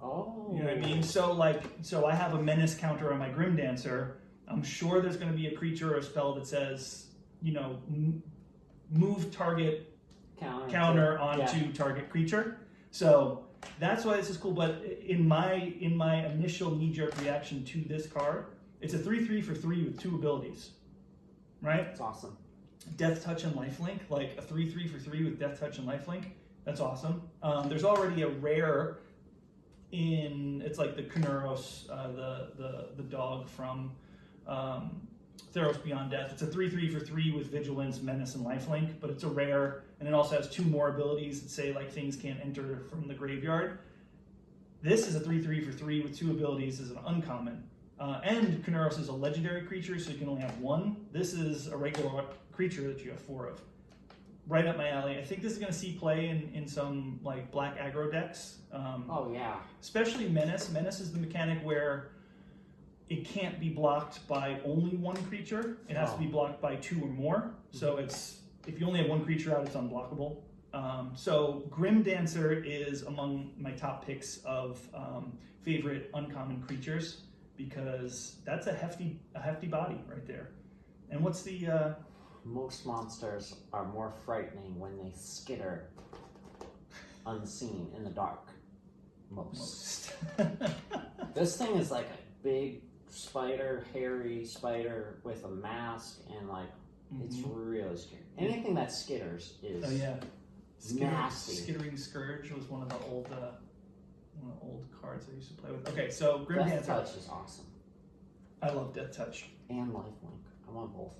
Oh. You know what I mean? So I have a menace counter on my Grim Dancer. I'm sure there's going to be a creature or a spell that says, move target counter onto target creature. So that's why this is cool. But in my initial knee-jerk reaction to this card, it's a 3/3 for 3 with 2 abilities, right? That's awesome. Death Touch and Lifelink, like a 3/3 for 3 with Death Touch and Lifelink. That's awesome. There's already a rare it's like the Kunuros, the dog from Theros Beyond Death. It's a 3/3 for 3 with Vigilance, Menace, and Lifelink, but it's a rare, and it also has 2 more abilities that say like things can't enter from the graveyard. This is a 3/3 for 3 with 2 abilities as an uncommon. And Kunuros is a legendary creature, so you can only have 1. This is a regular creature that you have 4 of. Right up my alley. I think this is going to see play in some like black aggro decks. Oh yeah. Especially Menace. Menace is the mechanic where it can't be blocked by only 1 creature. It has to be blocked by 2 or more. So if you only have 1 creature out, it's unblockable. So Grim Dancer is among my top picks of favorite uncommon creatures, because that's a hefty body right there. And what's the most monsters are more frightening when they skitter unseen in the dark. Most. This thing is like a big spider, hairy spider with a mask, and like it's really scary. Anything that skitters is nasty. Skittering Scourge was one of the old cards I used to play with. Okay, so Grim Dancer. Death Touch is awesome. I love Death Touch. And Lifelink. I want both.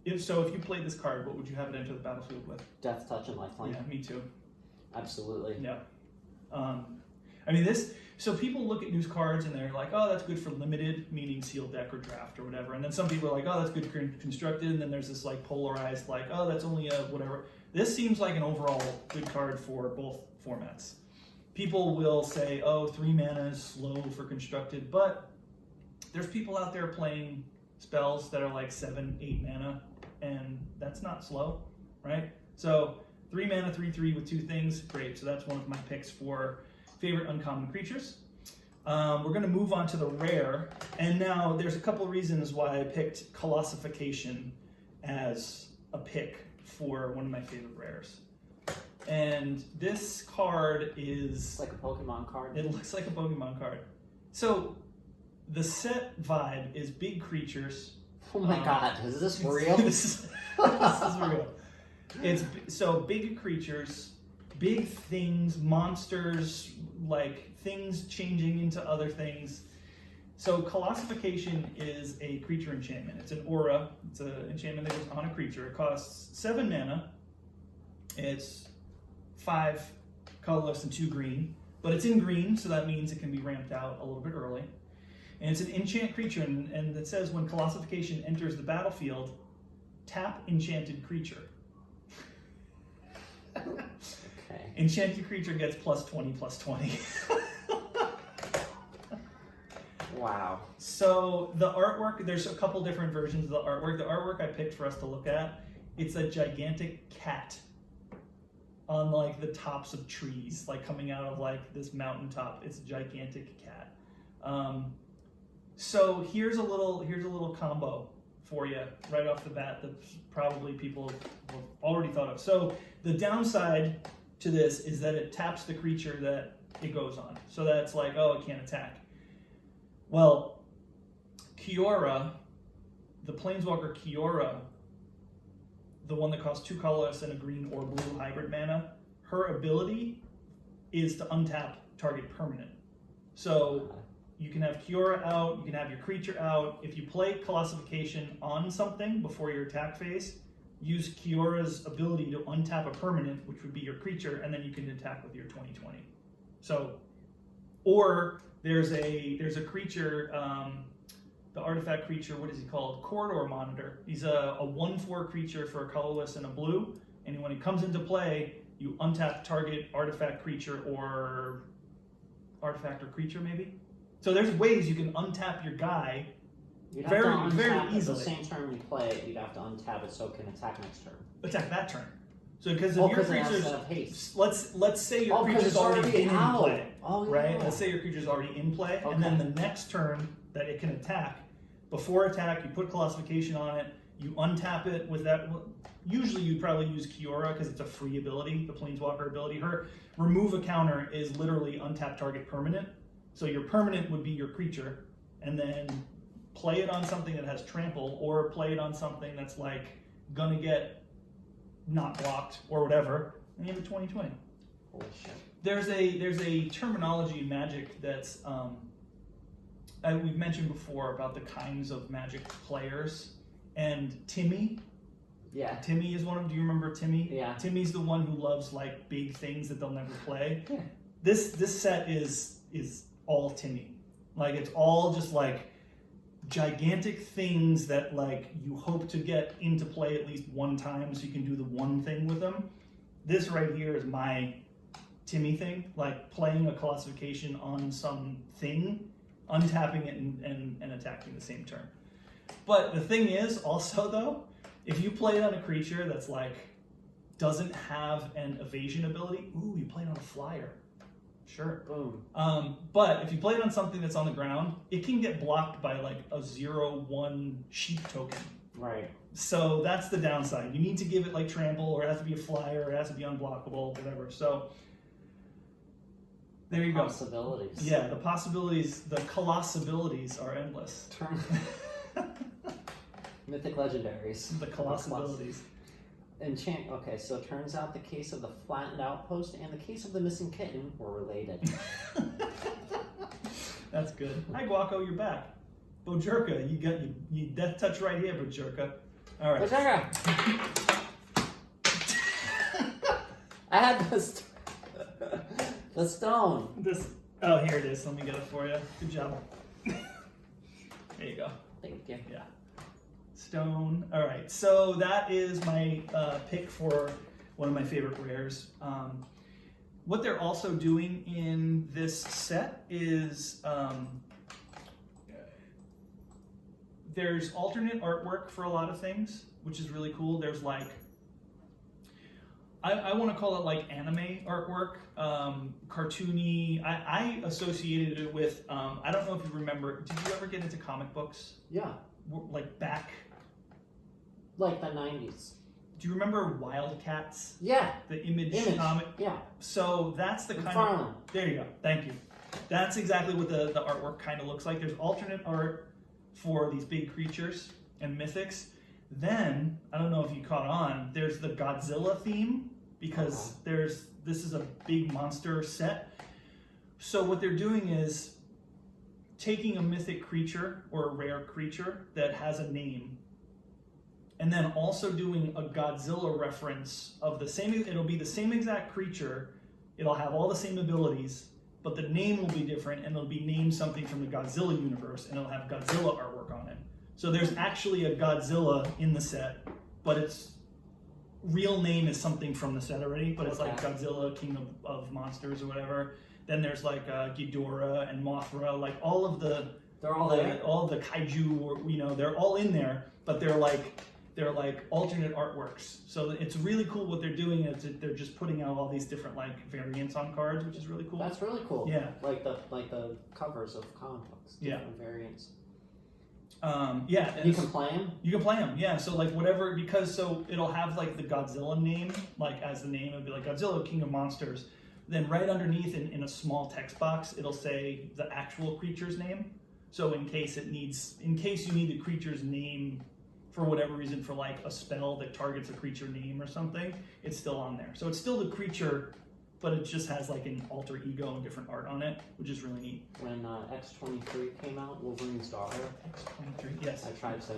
If you played this card, what would you have it enter the battlefield with? Death Touch and Lifelink. Yeah, me too. Absolutely. Yeah. I mean, so people look at news cards and they're like, oh, that's good for limited, meaning sealed deck or draft or whatever. And then some people are like, oh, that's good for constructed. And then there's this like polarized, like, oh, that's only a whatever. This seems like an overall good card for both formats. People will say, oh, 3 mana is slow for constructed, but there's people out there playing spells that are like 7, 8 mana, and that's not slow, right? So 3 mana, 3/3 with 2 things, great. So that's one of my picks for favorite uncommon creatures. We're going to move on to the rare, and now there's a couple reasons why I picked Colossification as a pick for one of my favorite rares. And this card is... It's like a Pokemon card. It looks like a Pokemon card. So the set vibe is big creatures. Oh my god, is this real? This is real. It's so big creatures, big things, monsters, like things changing into other things. So Colossification is a creature enchantment. It's an aura. It's an enchantment that goes on a creature. It costs 7 mana. It's 5 colorless and 2 green, but it's in green, so that means it can be ramped out a little bit early. And it's an enchant creature, and it says when Colossification enters the battlefield, tap enchanted creature. Okay. Enchanted creature gets +20/+20. Wow. So the artwork, there's a couple different versions of the artwork. The artwork I picked for us to look at, it's a gigantic cat on like the tops of trees, like coming out of like this mountaintop. It's a gigantic cat. So here's a little combo for you right off the bat that probably people have already thought of. So the downside to this is that it taps the creature that it goes on. So that's like, oh, it can't attack. Well, Kiora, the Planeswalker Kiora, the one that costs 2 colorless and a green or blue hybrid mana, her ability is to untap target permanent. So you can have Kiora out, you can have your creature out. If you play Colossification on something before your attack phase, use Kiora's ability to untap a permanent, which would be your creature, and then you can attack with your 20/20. So, or there's a creature, the artifact creature, what is he called? Corridor Monitor. He's a 1/4 creature for a colorless and a blue, and when he comes into play, you untap target artifact creature or artifact or creature maybe. So there's ways you can untap your guy very easily. The same turn you play it, you'd have to untap it so it can attack next turn. Attack that turn. So because if your creature's let's say your creature's already in play, right? Let's say your creature's already in play, and then the next turn that it can attack, before attack, you put Colossification on it, you untap it with that. Usually you'd probably use Kiora because it's a free ability, the Planeswalker ability. Her remove a counter is literally untap target permanent. So your permanent would be your creature, and then play it on something that has trample, or play it on something that's like gonna get not blocked or whatever, and you have a 20/20. Holy shit. There's a terminology in Magic that's we've mentioned before about the kinds of Magic players, and Timmy. Yeah. Timmy is one of them. Do you remember Timmy? Yeah. Timmy's the one who loves like big things that they'll never play. Yeah. This set is all Timmy. Like it's all just like gigantic things that like you hope to get into play at least one time so you can do the one thing with them. This right here is my Timmy thing, like playing a Colossification on some thing, untapping it and attacking the same turn. But the thing is also though, if you play it on a creature that's like doesn't have an evasion ability, ooh, you play it on a flyer. Sure. Boom. But if you play it on something that's on the ground, it can get blocked by like a 0/1 sheep token. Right. So that's the downside. You need to give it like trample, or it has to be a flyer, or it has to be unblockable, whatever. So there you go. Possibilities. Yeah, the possibilities, the colossabilities are endless. Mythic legendaries. The colossabilities. Okay, so it turns out the case of the flattened outpost and the case of the missing kitten were related. That's good. Hi Guaco, you're back. Bojerka, you death touch right here, Bojerka. All right. Bojerka! I had the stone. Oh, here it is. Let me get it for you. Good job. There you go. Thank you. Yeah. Stone. All right, so that is my pick for one of my favorite rares. What they're also doing in this set is there's alternate artwork for a lot of things, which is really cool. There's like, I want to call it like anime artwork, cartoony. I associated it with, I don't know if you remember, did you ever get into comic books? Yeah. Like back? Like the 90s. Do you remember Wildcats? Yeah. The image comic? Yeah. So that's the kind of... There you go. Thank you. That's exactly what the artwork kind of looks like. There's alternate art for these big creatures and mythics. Then, I don't know if you caught on, there's the Godzilla theme, because this is a big monster set. So what they're doing is taking a mythic creature or a rare creature that has a name, and then also doing a Godzilla reference of the same. It'll be the same exact creature, it'll have all the same abilities, but the name will be different, and it'll be named something from the Godzilla universe, and it'll have Godzilla artwork on it. So there's actually a Godzilla in the set, but its real name is something from the set already, but it's like Godzilla, King of Monsters or whatever. Then there's like Ghidorah and Mothra, like all of the kaiju, or, you know, they're all in there, but they're like alternate artworks. So it's really cool what they're doing. Is they're just putting out all these different like variants on cards, which is really cool. That's really cool. Yeah. Like the covers of comic books. Different variants. Yeah. You can play them? You can play them, yeah. So like whatever, because so it'll have like the Godzilla name, like as the name, it'll be like Godzilla, King of Monsters. Then right underneath in a small text box, it'll say the actual creature's name. So in case you need the creature's name for whatever reason, for like a spell that targets a creature name or something, it's still on there. So it's still the creature but it just has like an alter ego and different art on it, which is really neat. When X-23 came out, Wolverine's daughter. X-23, yes. I tried to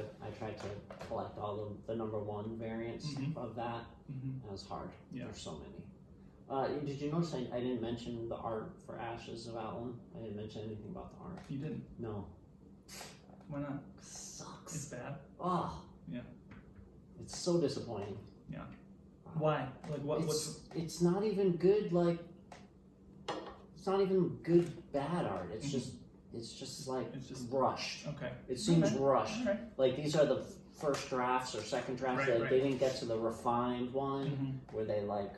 collect all the number 1 variants of that. That was hard. Yeah. There's so many. Did you notice I didn't mention the art for Ashes of Outland? I didn't mention anything about the art. You didn't? No. Why not? Sucks. It's bad. Oh. Yeah. It's so disappointing. Yeah. Why? Like what's? It's not even good. Like it's not even good bad art. It's just rushed. Okay. It seems rushed. Okay. Like these are the first drafts or second drafts. Right, They didn't get to the refined one where they like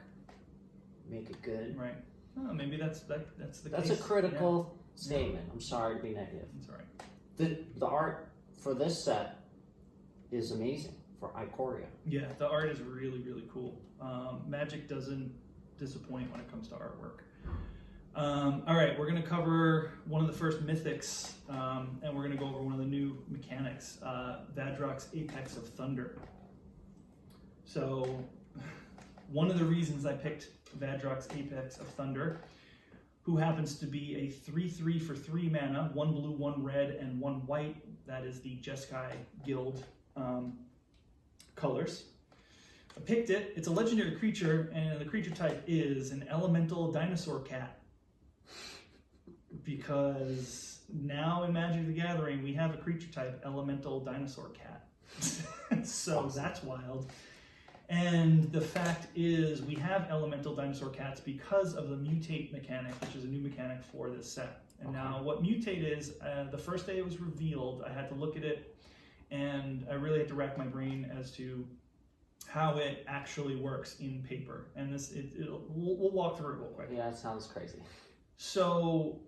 make it good. Right. Oh, maybe that's the That's case. a critical statement. I'm sorry to be negative. That's all right. The art for this set is amazing for Ikoria. Yeah, the art is really, really cool. Magic doesn't disappoint when it comes to artwork. All right, we're going to cover one of the first mythics, and we're going to go over one of the new mechanics, Vadrok's Apex of Thunder. So, one of the reasons I picked Vadrok's Apex of Thunder, who happens to be a 3/3 for 3 mana, 1 blue, 1 red, and 1 white. That is the Jeskai Guild colors. I picked it. It's a legendary creature, and the creature type is an elemental dinosaur cat. Because now in Magic the Gathering, we have a creature type, elemental dinosaur cat. So that's wild. And the fact is, we have elemental dinosaur cats because of the mutate mechanic, which is a new mechanic for this set. And now what mutate is, the first day it was revealed, I had to look at it, and I really had to rack my brain as to how it actually works in paper. And we'll walk through it real quick. Yeah, it sounds crazy. So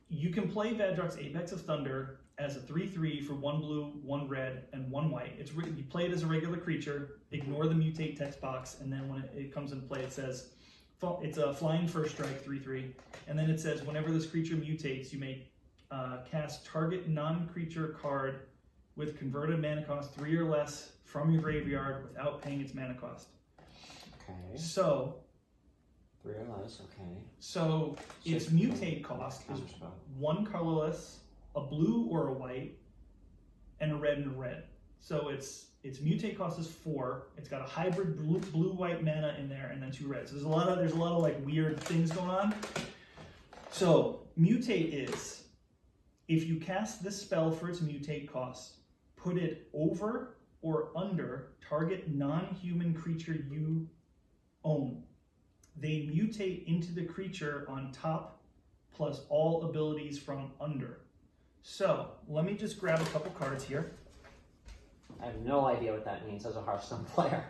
you can play Vadrok's Apex of Thunder as a 3/3 for 1 blue, 1 red, and 1 white. You play it as a regular creature, ignore the mutate text box, and then when it comes into play, it says, it's a flying first strike 3/3, and then it says, whenever this creature mutates, you may cast target non-creature card with converted mana cost 3 or less from your graveyard without paying its mana cost. Okay. So 3 or less, okay. So its mutate cost is 1 colorless, a blue or a white, and a red and a red. So its mutate cost is 4. It's got a hybrid blue white mana in there, and then 2 reds. So there's a lot of like weird things going on. So mutate is, if you cast this spell for its mutate cost, put it over or under target non-human creature you own. They mutate into the creature on top plus all abilities from under. So let me just grab a couple cards here. I have no idea what that means as a Hearthstone player.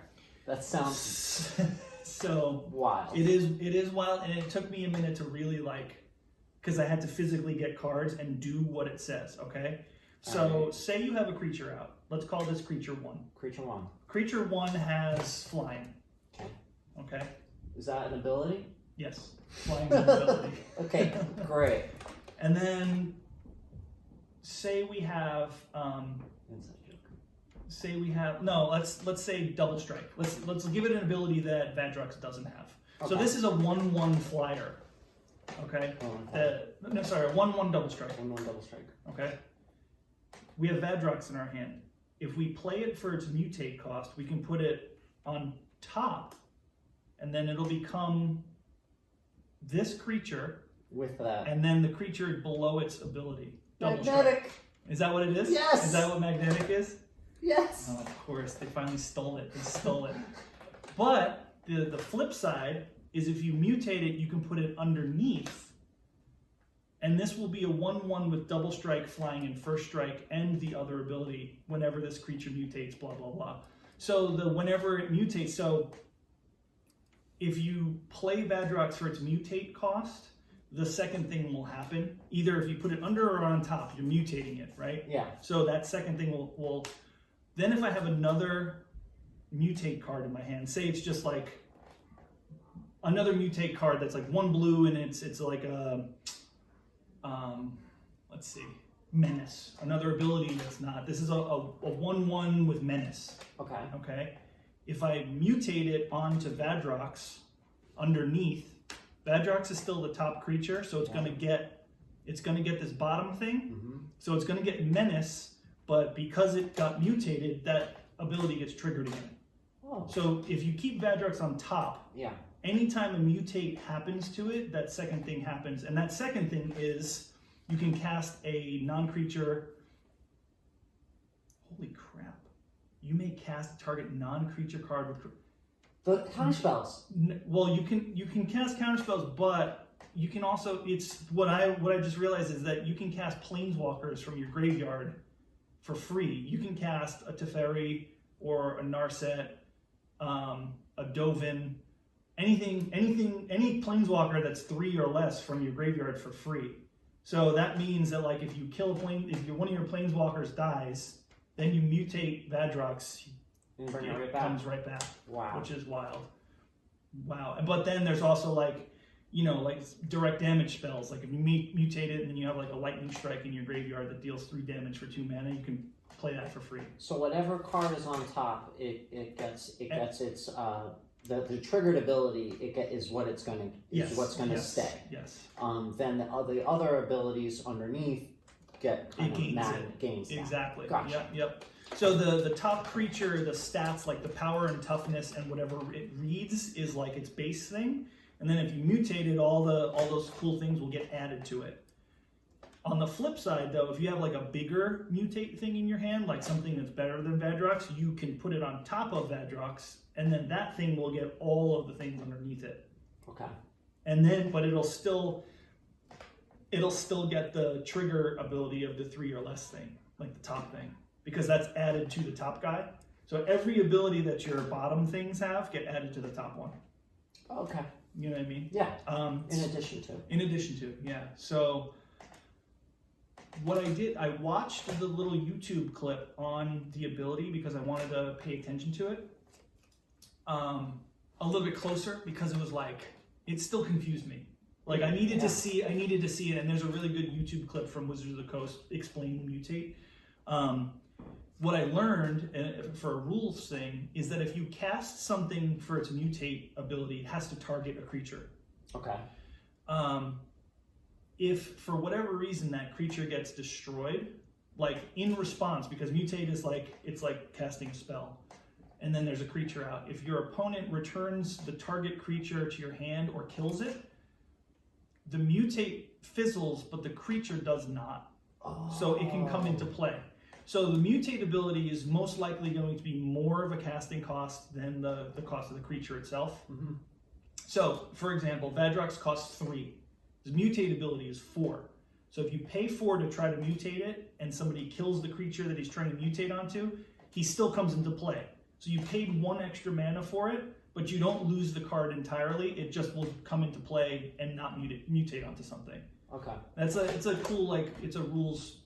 That sounds so wild. It is wild, and it took me a minute to really because I had to physically get cards and do what it says, okay? So say you have a creature out. Let's call this creature 1. Creature 1. Creature 1 has flying. Okay? Is that an ability? Yes. Flying is an ability. Okay, great. And then say we have let's say double strike. Let's give it an ability that Vadrok's doesn't have. Okay. So this is a 1/1 flyer. Okay? A 1/1 double strike. 1/1 double strike. Okay? We have Vadrok's in our hand. If we play it for its mutate cost, we can put it on top, and then it'll become this creature with that, and then the creature below its ability. Double magnetic. Strike. Is that what it is? Yes. Is that what magnetic is? Yes. Oh, of course, they finally stole it. They stole it. But the flip side is if you mutate it, you can put it underneath. And this will be a 1/1 with double strike, flying, and first strike, and the other ability whenever this creature mutates, blah, blah, blah. So whenever it mutates, so if you play Vadrok's for its mutate cost, the second thing will happen. Either if you put it under or on top, you're mutating it, right? Yeah. So that second thing will then if I have another mutate card in my hand, say it's just like another mutate card that's like 1 blue and it's like a let's see, menace. Another ability that's not. This is a 1/1 with menace. Okay. Okay. If I mutate it onto Vadrok's underneath, Vadrox is still the top creature, so it's gonna get this bottom thing. So it's gonna get Menace, but because it got mutated, that ability gets triggered again. Oh. So if you keep Vadrox on top, anytime a mutate happens to it, that second thing happens. And that second thing is you can cast a non-creature. Holy crap. You may cast a target non-creature card with the counter spells. Well, you can cast counter spells, but you can also, it's what I just realized is that you can cast planeswalkers from your graveyard for free. You can cast a Teferi or a Narset, a Dovin, any planeswalker that's 3 or less from your graveyard for free. So that means that like if you kill if one of your planeswalkers dies, then you mutate Vadrox, and bring it comes right back. Wow. Which is wild. Wow. But then there's also like, like direct damage spells. Like if you mutate it and then you have like a lightning strike in your graveyard that deals 3 damage for 2 mana, you can play that for free. So whatever card is on top, it gets its the triggered ability is what it's going to what's going to stay. Yes. Then the other abilities underneath get gains. Exactly. Gotcha. Yep. So the top creature, the stats like the power and toughness and whatever it reads is like its base thing, and then if you mutate it, all those cool things will get added to it. On the flip side, though, if you have like a bigger mutate thing in your hand, like something that's better than Vadrox, you can put it on top of Vadrox, and then that thing will get all of the things underneath it. Okay. And then, but it'll still get the trigger ability of the 3 or less thing, like the top thing, because that's added to the top guy. So every ability that your bottom things have get added to the top one. Okay. You know what I mean? Yeah. In addition to, yeah. So what I did, I watched the little YouTube clip on the ability because I wanted to pay attention to it a little bit closer, because it was like, it still confused me. Like I needed to see it, and there's a really good YouTube clip from Wizards of the Coast explaining mutate. What I learned for a rules thing is that if you cast something for its mutate ability, it has to target a creature. Okay. If for whatever reason that creature gets destroyed, like in response, because mutate is like, it's like casting a spell, and then there's a creature out. If your opponent returns the target creature to your hand or kills it, the mutate fizzles, but the creature does not. So it can come into play. So the mutate ability is most likely going to be more of a casting cost than the cost of the creature itself. So, for example, Vadrox costs 3. His mutate ability is 4. So if you pay 4 to try to mutate it, and somebody kills the creature that he's trying to mutate onto, he still comes into play. So you paid 1 extra mana for it, but you don't lose the card entirely. It just will come into play and not mutate onto something. Okay. It's a cool, like, it's a rules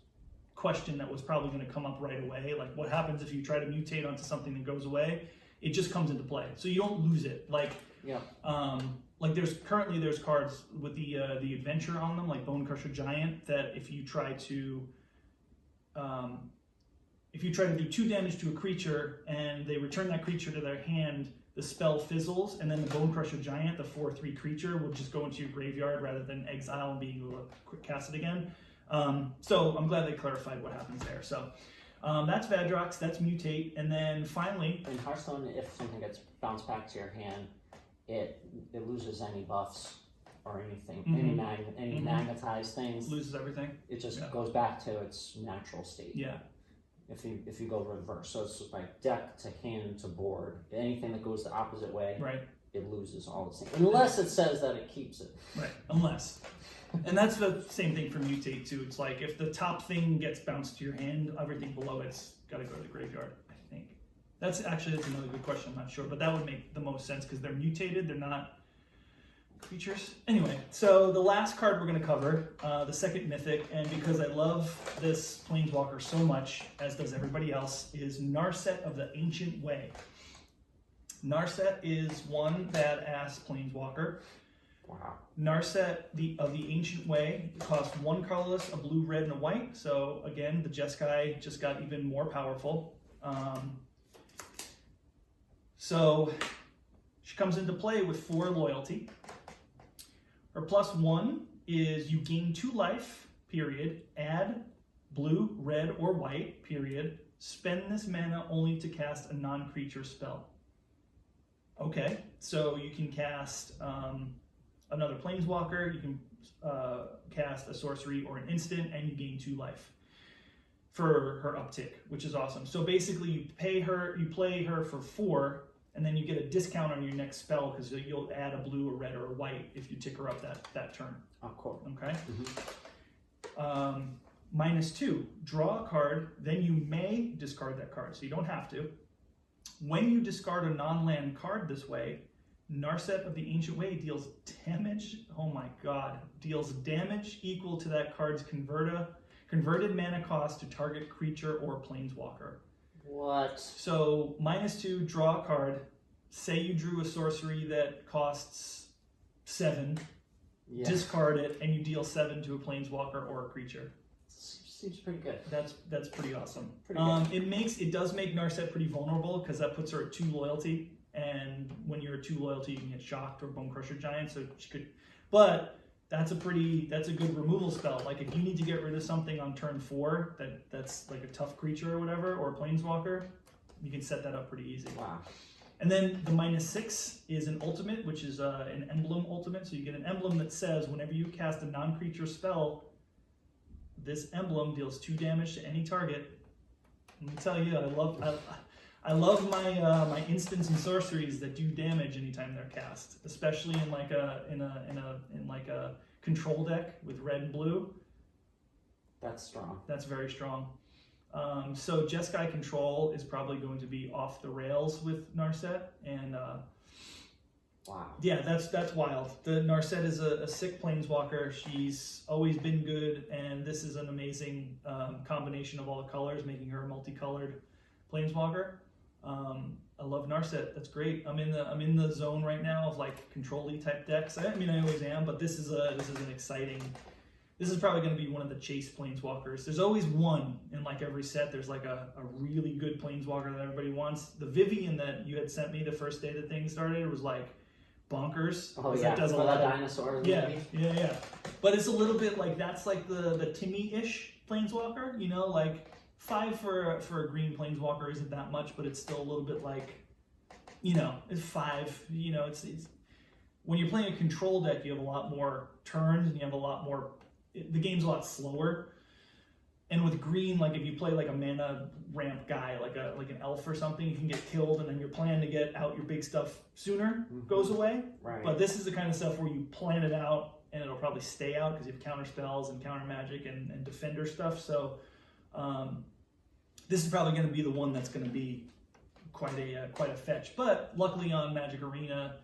question that was probably going to come up right away. Like, what happens if you try to mutate onto something that goes away? It just comes into play, so you don't lose it. Like, like there's cards with the adventure on them, like Bone Crusher Giant, that if you try to do 2 damage to a creature and they return that creature to their hand, the spell fizzles, and then the Bone Crusher Giant, the 4/3 creature, will just go into your graveyard rather than exile and being able to cast it again. So I'm glad they clarified what happens there. So that's Vadrox, that's mutate, and then finally in Hearthstone, if something gets bounced back to your hand, it loses any buffs or anything, any magnetized things. Loses everything. It just goes back to its natural state. Yeah. If you go reverse, so it's just like deck to hand to board. Anything that goes the opposite way, it loses all its things. Unless it says that it keeps it. Right. Unless. And that's the same thing for mutate too. It's like if the top thing gets bounced to your hand, everything below it's got to go to the graveyard, I think. That's another good question. I'm not sure, but that would make the most sense because they're mutated. They're not creatures. Anyway, so the last card we're going to cover, the second mythic, and because I love this planeswalker so much, as does everybody else, is Narset of the Ancient Way. Narset is one badass planeswalker. Wow. Narset of the Ancient Way costs 1 colorless, a blue, red, and a white. So again, the Jeskai just got even more powerful. So she comes into play with 4 loyalty. Her +1 is you gain 2 life, period, add blue, red, or white, period. Spend this mana only to cast a non-creature spell. Okay, so you can cast another planeswalker, you can cast a sorcery or an instant, and you gain 2 life for her uptick, which is awesome. So basically you play her for 4, and then you get a discount on your next spell because you'll add a blue, a red, or a white if you tick her up that turn. Oh, cool. Okay. -2, draw a card, then you may discard that card, so you don't have to. When you discard a non-land card this way, Narset of the Ancient Way deals damage. Oh my god, deals damage equal to that card's converted mana cost to target creature or planeswalker. What? So -2, draw a card. Say you drew a sorcery that costs 7. Yeah. Discard it, and you deal 7 to a planeswalker or a creature. Seems pretty good. That's pretty awesome. Pretty good. It does make Narset pretty vulnerable because that puts her at 2 loyalty, and when you're at 2 loyalty, you can get shocked or Bone Crusher Giant. So she could, but that's a good removal spell. Like if you need to get rid of something on turn 4 that's like a tough creature or whatever, or a planeswalker, you can set that up pretty easy. Wow. And then the -6 is an ultimate, which is an emblem ultimate. So you get an emblem that says whenever you cast a non-creature spell, this emblem deals 2 damage to any target. Let me tell you, I love my instants and sorceries that do damage anytime they're cast, especially in like a control deck with red and blue. That's strong. That's very strong. So Jeskai control is probably going to be off the rails with Narset, and wow. Yeah, that's wild. The Narset is a sick planeswalker. She's always been good, and this is an amazing combination of all the colors, making her a multicolored planeswalker. I love Narset. That's great. I'm in the zone right now of like control-y type decks. I mean, I always am, but this is an exciting. This is probably going to be one of the chase planeswalkers. There's always one in like every set. There's like a really good planeswalker that everybody wants. The Vivian that you had sent me the first day that things started was like bonkers. Oh yeah, does a for lot that of, dinosaur. yeah. But it's a little bit like that's like the Timmy-ish planeswalker. You know, like 5 for a green planeswalker isn't that much, but it's still a little bit like, you know, it's 5. You know, it's when you're playing a control deck, you have a lot more turns and you have a lot more. The game's a lot slower. And with green, like if you play like a mana ramp guy, like an elf or something, you can get killed, and then your plan to get out your big stuff sooner goes away. Right. But this is the kind of stuff where you plan it out, and it'll probably stay out because you have counter spells and counter magic and defender stuff. So this is probably going to be the one that's going to be quite a fetch. But luckily on Magic Arena,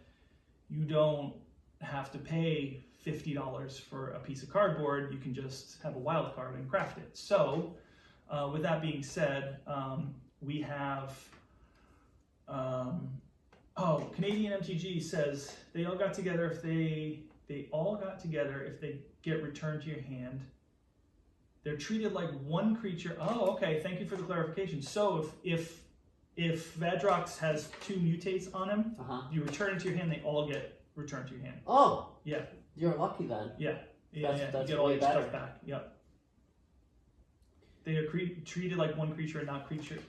you don't have to pay $50 for a piece of cardboard. You can just have a wild card and craft it. So with that being said, we have Canadian MTG says they all got together if they get returned to your hand. They're treated like one creature. Oh, okay. Thank you for the clarification. So if Vadrox has 2 mutates on him, you return it to your hand, they all get returned to your hand. Oh. Yeah. You're lucky then. Yeah. That's you get all your better. stuff back. Yep. They are treated like one creature,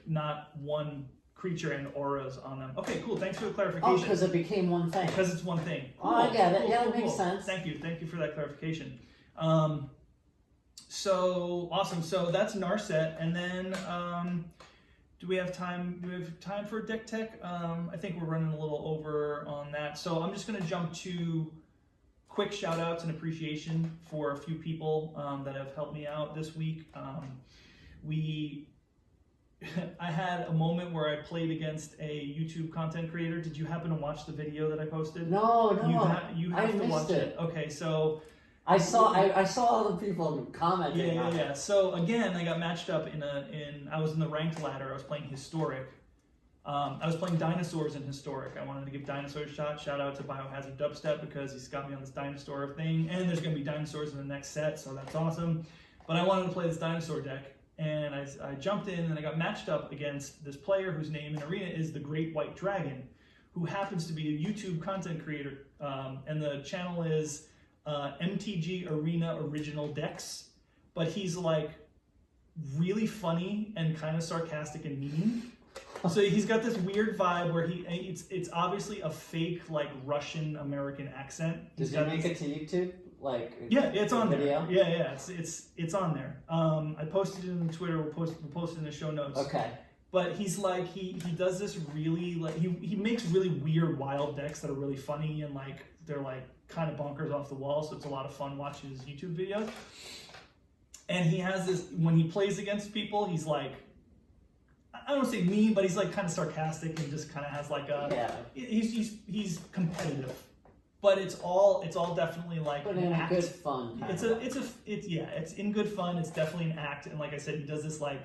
not one creature and auras on them. Okay, cool. Thanks for the clarification. Oh, because it became one thing. Because it's one thing. Cool. Oh, I get it. Yeah, that makes sense. Thank you for that clarification. So awesome. So that's Narset, and then do we have time? Do we have time for deck tech? I think we're running a little over on that. So I'm just going to jump to quick shout outs and appreciation for a few people that have helped me out this week. I had a moment where I played against a YouTube content creator. Did you happen to watch the video that I posted? No. You have to watch it. Okay, so I saw all the people commenting. Yeah. So again, I got matched up I was in the ranked ladder. I was playing Historic. I was playing Dinosaurs in Historic. I wanted to give Dinosaurs a shot. Shout out to Biohazard Dubstep because he's got me on this dinosaur thing. And there's going to be dinosaurs in the next set, so that's awesome. But I wanted to play this dinosaur deck. And I jumped in and I got matched up against this player whose name in Arena is the Great White Dragon, who happens to be a YouTube content creator. And the channel is MTG Arena Original Decks, but he's like really funny and kind of sarcastic and mean. So he's got this weird vibe where it's obviously a fake like Russian American accent. Does he make it to YouTube? Like yeah, it's on video? there. Yeah, it's on there. I posted it on Twitter. We'll post it in the show notes. Okay. But he's like he does this really like he makes really weird wild decks that are really funny and like they're like kind of bonkers off the wall. So it's a lot of fun watching his YouTube videos. And he has this when he plays against people, he's like I don't want to say mean, but he's like kind of sarcastic and just kind of has like a he's competitive. But it's all definitely like but in a good fun. It's in good fun. It's definitely an act, and like I said, he does this like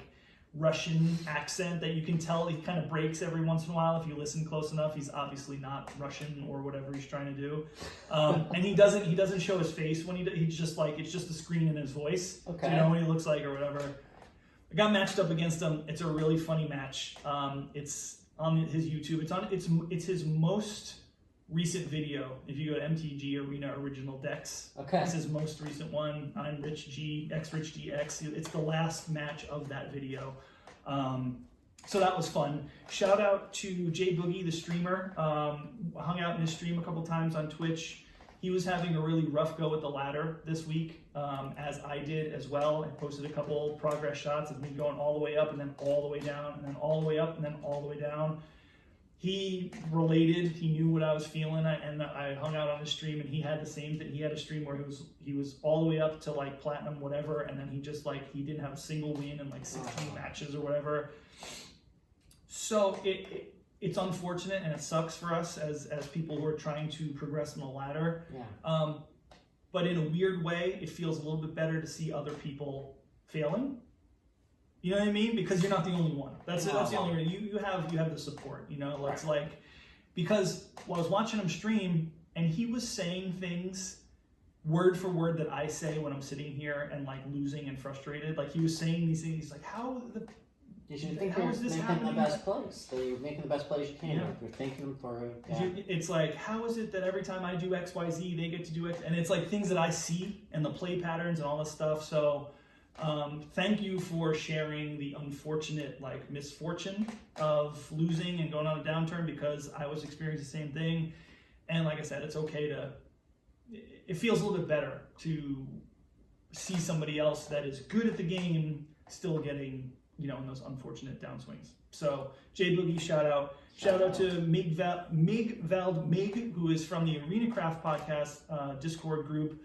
Russian accent that you can tell he kind of breaks every once in a while if you listen close enough. He's obviously not Russian or whatever he's trying to do, and he doesn't show his face when he's just like it's just the screen and his voice. Okay, so you know what he looks like or whatever. I got matched up against him. It's a really funny match. It's on his YouTube. It's his most recent video. If you go to MTG Arena Original Decks, okay, it's his most recent one. I'm Rich G, X Rich GX. It's the last match of that video. So that was fun. Shout out to Jay Boogie, the streamer. Hung out in his stream a couple times on Twitch. He was having a really rough go with the ladder this week, as I did as well. I posted a couple progress shots of me going all the way up and then all the way down and then all the way up and then all the way down. He related. He knew what I was feeling, and I hung out on his stream, and he had the same thing. He had a stream where he was all the way up to like platinum, whatever, and then he just like he didn't have a single win in like 16 matches or whatever. So it's unfortunate and it sucks for us as people who are trying to progress in the ladder. Yeah. But in a weird way, it feels a little bit better to see other people failing. You know what I mean? Because you're not the only one. That's the only reason. You have the support. You know, it's like because I was watching him stream and he was saying things word for word that I say when I'm sitting here and like losing and frustrated. Like he was saying these things like you should think you're making the best plays. So you're making the best plays you can. Yeah. You're thinking them through. Yeah. It's like, how is it that every time I do X, Y, Z, they get to do X? And it's like things that I see and the play patterns and all this stuff. So thank you for sharing the unfortunate like misfortune of losing and going on a downturn because I was experiencing the same thing. And like I said, it's okay it feels a little bit better to see somebody else that is good at the game still getting, you know, in those unfortunate downswings. So Jay Boogie, shout out to Mig, who is from the Arena Craft podcast Discord group.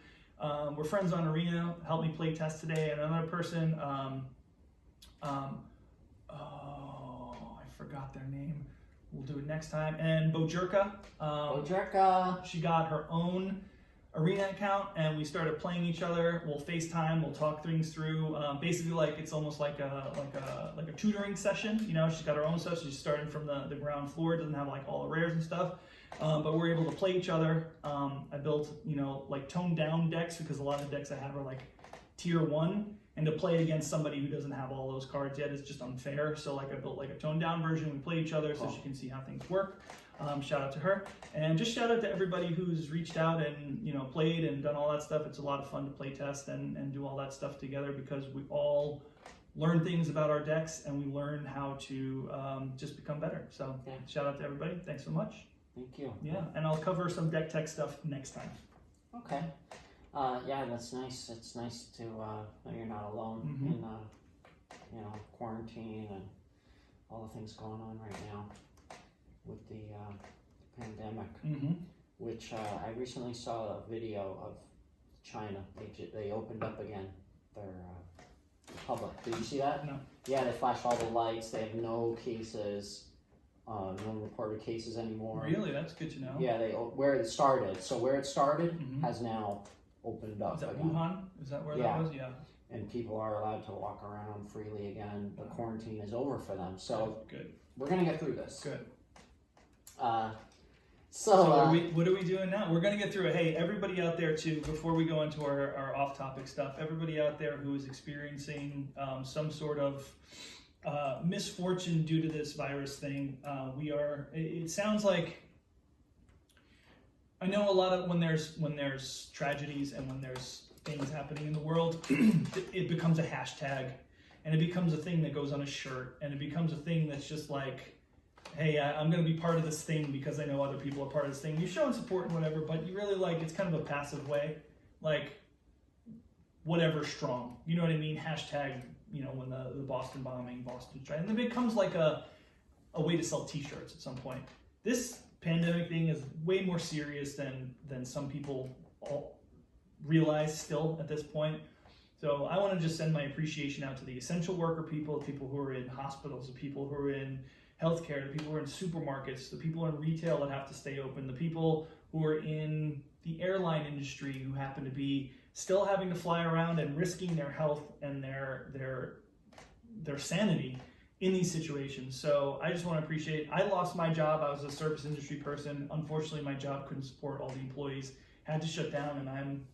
We're friends on Arena, helped me play test today. And another person, I forgot their name. We'll do it next time. And Bojerka. She got her own Arena account, and we started playing each other. We'll FaceTime. We'll talk things through. Basically, like it's almost like a tutoring session. You know, she's got her own stuff. She's starting from the ground floor. It doesn't have like all the rares and stuff. But we're able to play each other. I built, you know, like toned down decks because a lot of the decks I have are like tier 1, and to play against somebody who doesn't have all those cards yet is just unfair. So like I built like a toned down version. We play each other so she can see how things work. Shout out to her, and just shout out to everybody who's reached out and, you know, played and done all that stuff. It's a lot of fun to play test and do all that stuff together because we all learn things about our decks and we learn how to just become better. So shout out to everybody. Thanks so much. Thank you. Yeah, and I'll cover some deck tech stuff next time. Okay. Yeah, that's nice. It's nice to know you're not alone in you know, quarantine and all the things going on right now with the pandemic. Which I recently saw a video of China. They opened up again their public. Did you see that? No. Yeah, they flashed all the lights. They have no cases. No reported cases anymore. Really? That's good to know. Yeah, where it started. So where it started has now opened up. Is that again. Wuhan? Is that where that was? Yeah. And people are allowed to walk around freely again. The quarantine is over for them. So good. We're gonna get through this. Good. So what are we doing now? We're gonna get through it. Hey, everybody out there too, before we go into our off-topic stuff, everybody out there who is experiencing some sort of misfortune due to this virus thing, it sounds like I know a lot of when there's tragedies and when there's things happening in the world, it becomes a hashtag, and it becomes a thing that goes on a shirt, and it becomes a thing that's just like, hey, I'm going to be part of this thing because I know other people are part of this thing. You're showing support and whatever, but you really like, it's kind of a passive way, like whatever strong, you know what I mean? Hashtag, you know, when the Boston bombing, Boston strike, and it becomes like a way to sell t-shirts at some point. This pandemic thing is way more serious than some people all realize still at this point. So I want to just send my appreciation out to the essential worker people, the people who are in hospitals, the people who are in healthcare, the people who are in supermarkets, the people in retail that have to stay open, the people who are in the airline industry who happen to be still having to fly around and risking their health and their sanity in these situations. So I just want to appreciate, I lost my job. I was a service industry person. Unfortunately, my job couldn't support all the employees, had to shut down, and I'm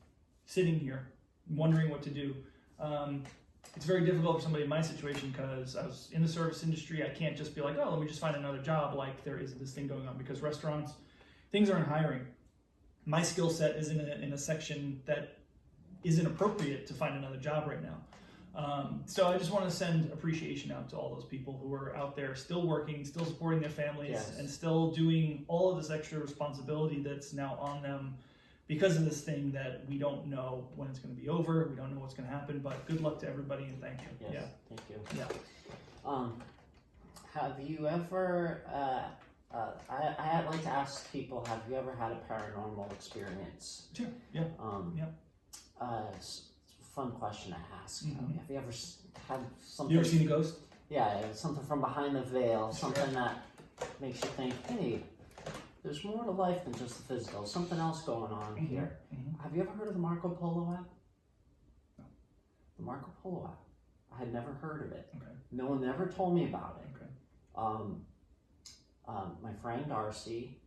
sitting here wondering what to do. It's very difficult for somebody in my situation because I was in the service industry. I can't just be like, oh, let me just find another job like there is this thing going on, because restaurants, things aren't hiring. My skill set is in a section that isn't appropriate to find another job right now. So I just want to send appreciation out to all those people who are out there still working, still supporting their families, Yes. and still doing all of this extra responsibility that's now on them because of this thing that we don't know when it's going to be over. We don't know what's going to happen, but good luck to everybody and thank you. Yes, Yeah. thank you. Yeah. Have you ever, I like to ask people, have you ever had a paranormal experience? Sure. Yeah. Fun question to ask. Mhm. Have you ever had something? You ever seen a ghost? Yeah, something from behind the veil, Sure. something that makes you think, hey, there's more to life than just the physical. Something else going on Mhm. here. Mhm. Have you ever heard of the Marco Polo app? No. The Marco Polo app. I had never heard of it. Okay. No one ever told me about it. Okay. My friend Darcy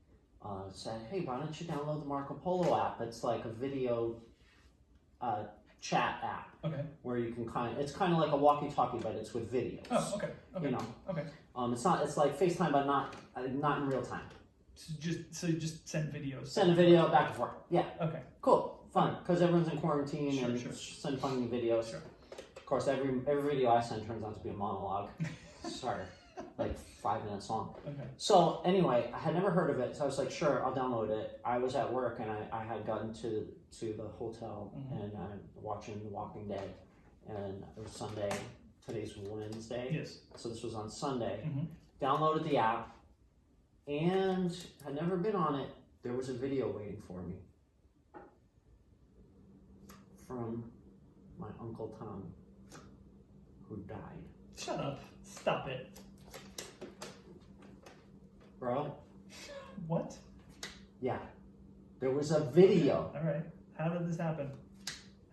said, hey, why don't you download the Marco Polo app? It's like a video chat app Okay. where you can it's kind of like a walkie-talkie, but it's with videos. Oh, okay. Okay. You know. Okay. It's like FaceTime, but not in real time. So just send videos. Send a video back and forth. Yeah. Okay. Cool. Fun. Because everyone's in quarantine Sure, and sure. send funny videos. Sure. Of course, every video I send turns out to be a monologue. Sorry. Like 5 minutes long. Okay. So anyway, I had never heard of it, so I was like, sure, I'll download it. I was at work and I had gotten to the hotel Mhm. and I'm watching The Walking Dead, and it was Sunday. Today's Wednesday, Yes. so this was on Sunday. Mhm. Downloaded the app and had never been on it. There was a video waiting for me from my Uncle Tom, who died. Shut up. Stop it. Bro, What? yeah, there was a video. All right. How did this happen?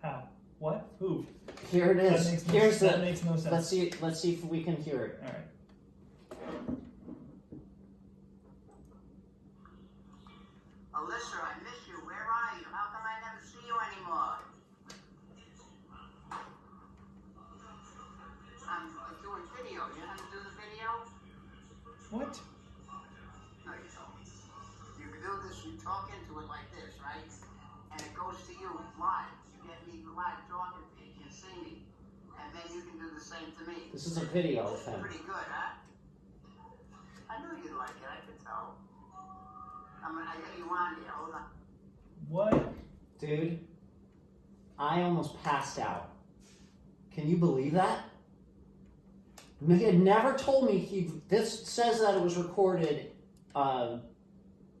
How? What? Who? Here it is. That makes no sense. Let's see if we can hear it. All right. Alyssa, I miss you. Where are you? How come I never see you anymore? I'm doing video. You know how to do the video? What? No, you don't. You can do this. You talk into it like this, right? And it goes to you live. You get me live talking to you. You can see me. And then you can do the same to me. This is a video of him. Pretty good, huh? I knew you'd like it. I could tell. I got you on here. Hold on. What? Dude, I almost passed out. Can you believe that? He had never told me this says that it was recorded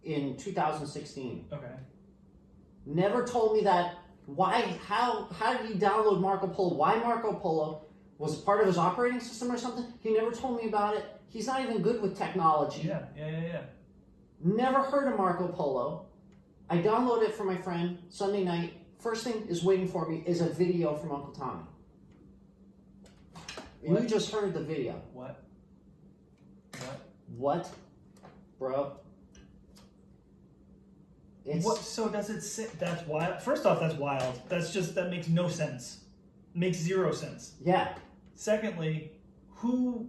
in 2016. Okay. Never told me that. Why? How did he download Marco Polo? Why Marco Polo? Was it part of his operating system or something? He never told me about it. He's not even good with technology. Yeah. Never heard of Marco Polo. I downloaded it for my friend Sunday night. First thing is waiting for me is a video from Uncle Tommy. And What? you just heard the video. What? What? Bro. It's What? So does it say that's wild? First off, that's wild. That makes no sense. Makes zero sense. yeah. Secondly, who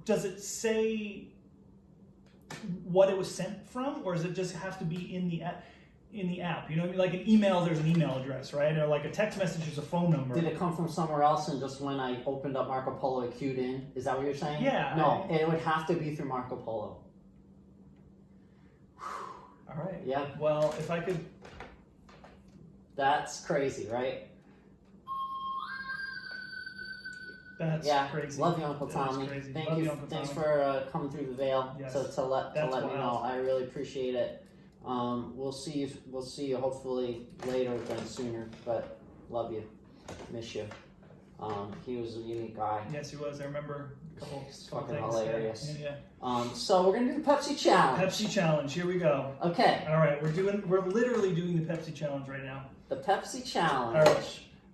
does it say what it was sent from, or does it just have to be in the app? in the app. You know what I mean? Like an email, there's an email address, right? Or like a text message, there's a phone number. Did it come from somewhere else and just when I opened up Marco Polo it queued in? Is that what you're saying? Yeah. No, it would have to be through Marco Polo. All right. Yeah. Well, if I could. That's crazy, right? That's yeah. crazy. Love you, Uncle That Tommy. is crazy. Thank Love you. you, Uncle Thanks Tommy. for coming through the veil Yes. to let That's me know. wild. I really appreciate it. We'll see you. We'll see you hopefully later than sooner. But love you. Miss you. He was a unique guy. Yes, he was. I remember a couple Fucking things. hilarious. Yeah. So we're gonna do the Pepsi challenge. Pepsi challenge. Here we go. Okay. All right, we're literally doing the Pepsi challenge right now. The Pepsi challenge.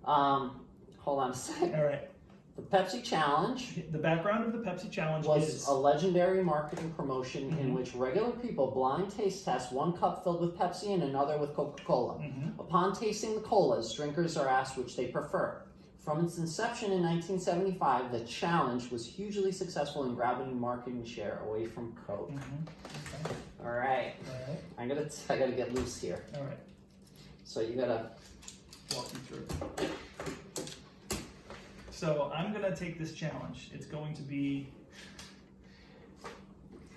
All right. Hold on a second. All right. The Pepsi challenge The background of the Pepsi challenge was is a legendary marketing promotion in Mhm. which regular people blind taste test one cup filled with Pepsi and another with Coca-Cola. Mhm. Upon tasting the colas, drinkers are asked which they prefer. From its inception in 1975, the challenge was hugely successful in grabbing marketing share away from Coke. Okay. All right, All right. I gotta get loose here. All right. So you gotta. Walk you through. So I'm gonna take this challenge. It's going to be.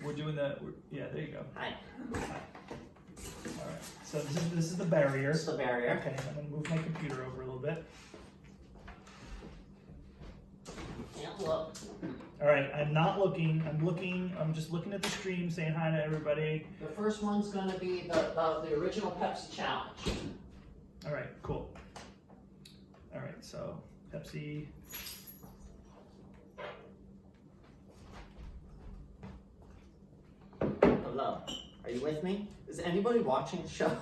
We're doing the. Yeah, there you go. Hi. Hi. All right. So this is the barrier. This is the barrier. Okay. I'm gonna move my computer over a little bit. Can't look. All right. I'm not looking. I'm looking. I'm just looking at the stream, saying hi to everybody. The first one's gonna be the original Pepsi challenge. All right. Cool. All right. So Pepsi. Hello. Are you with me? Is anybody watching the show?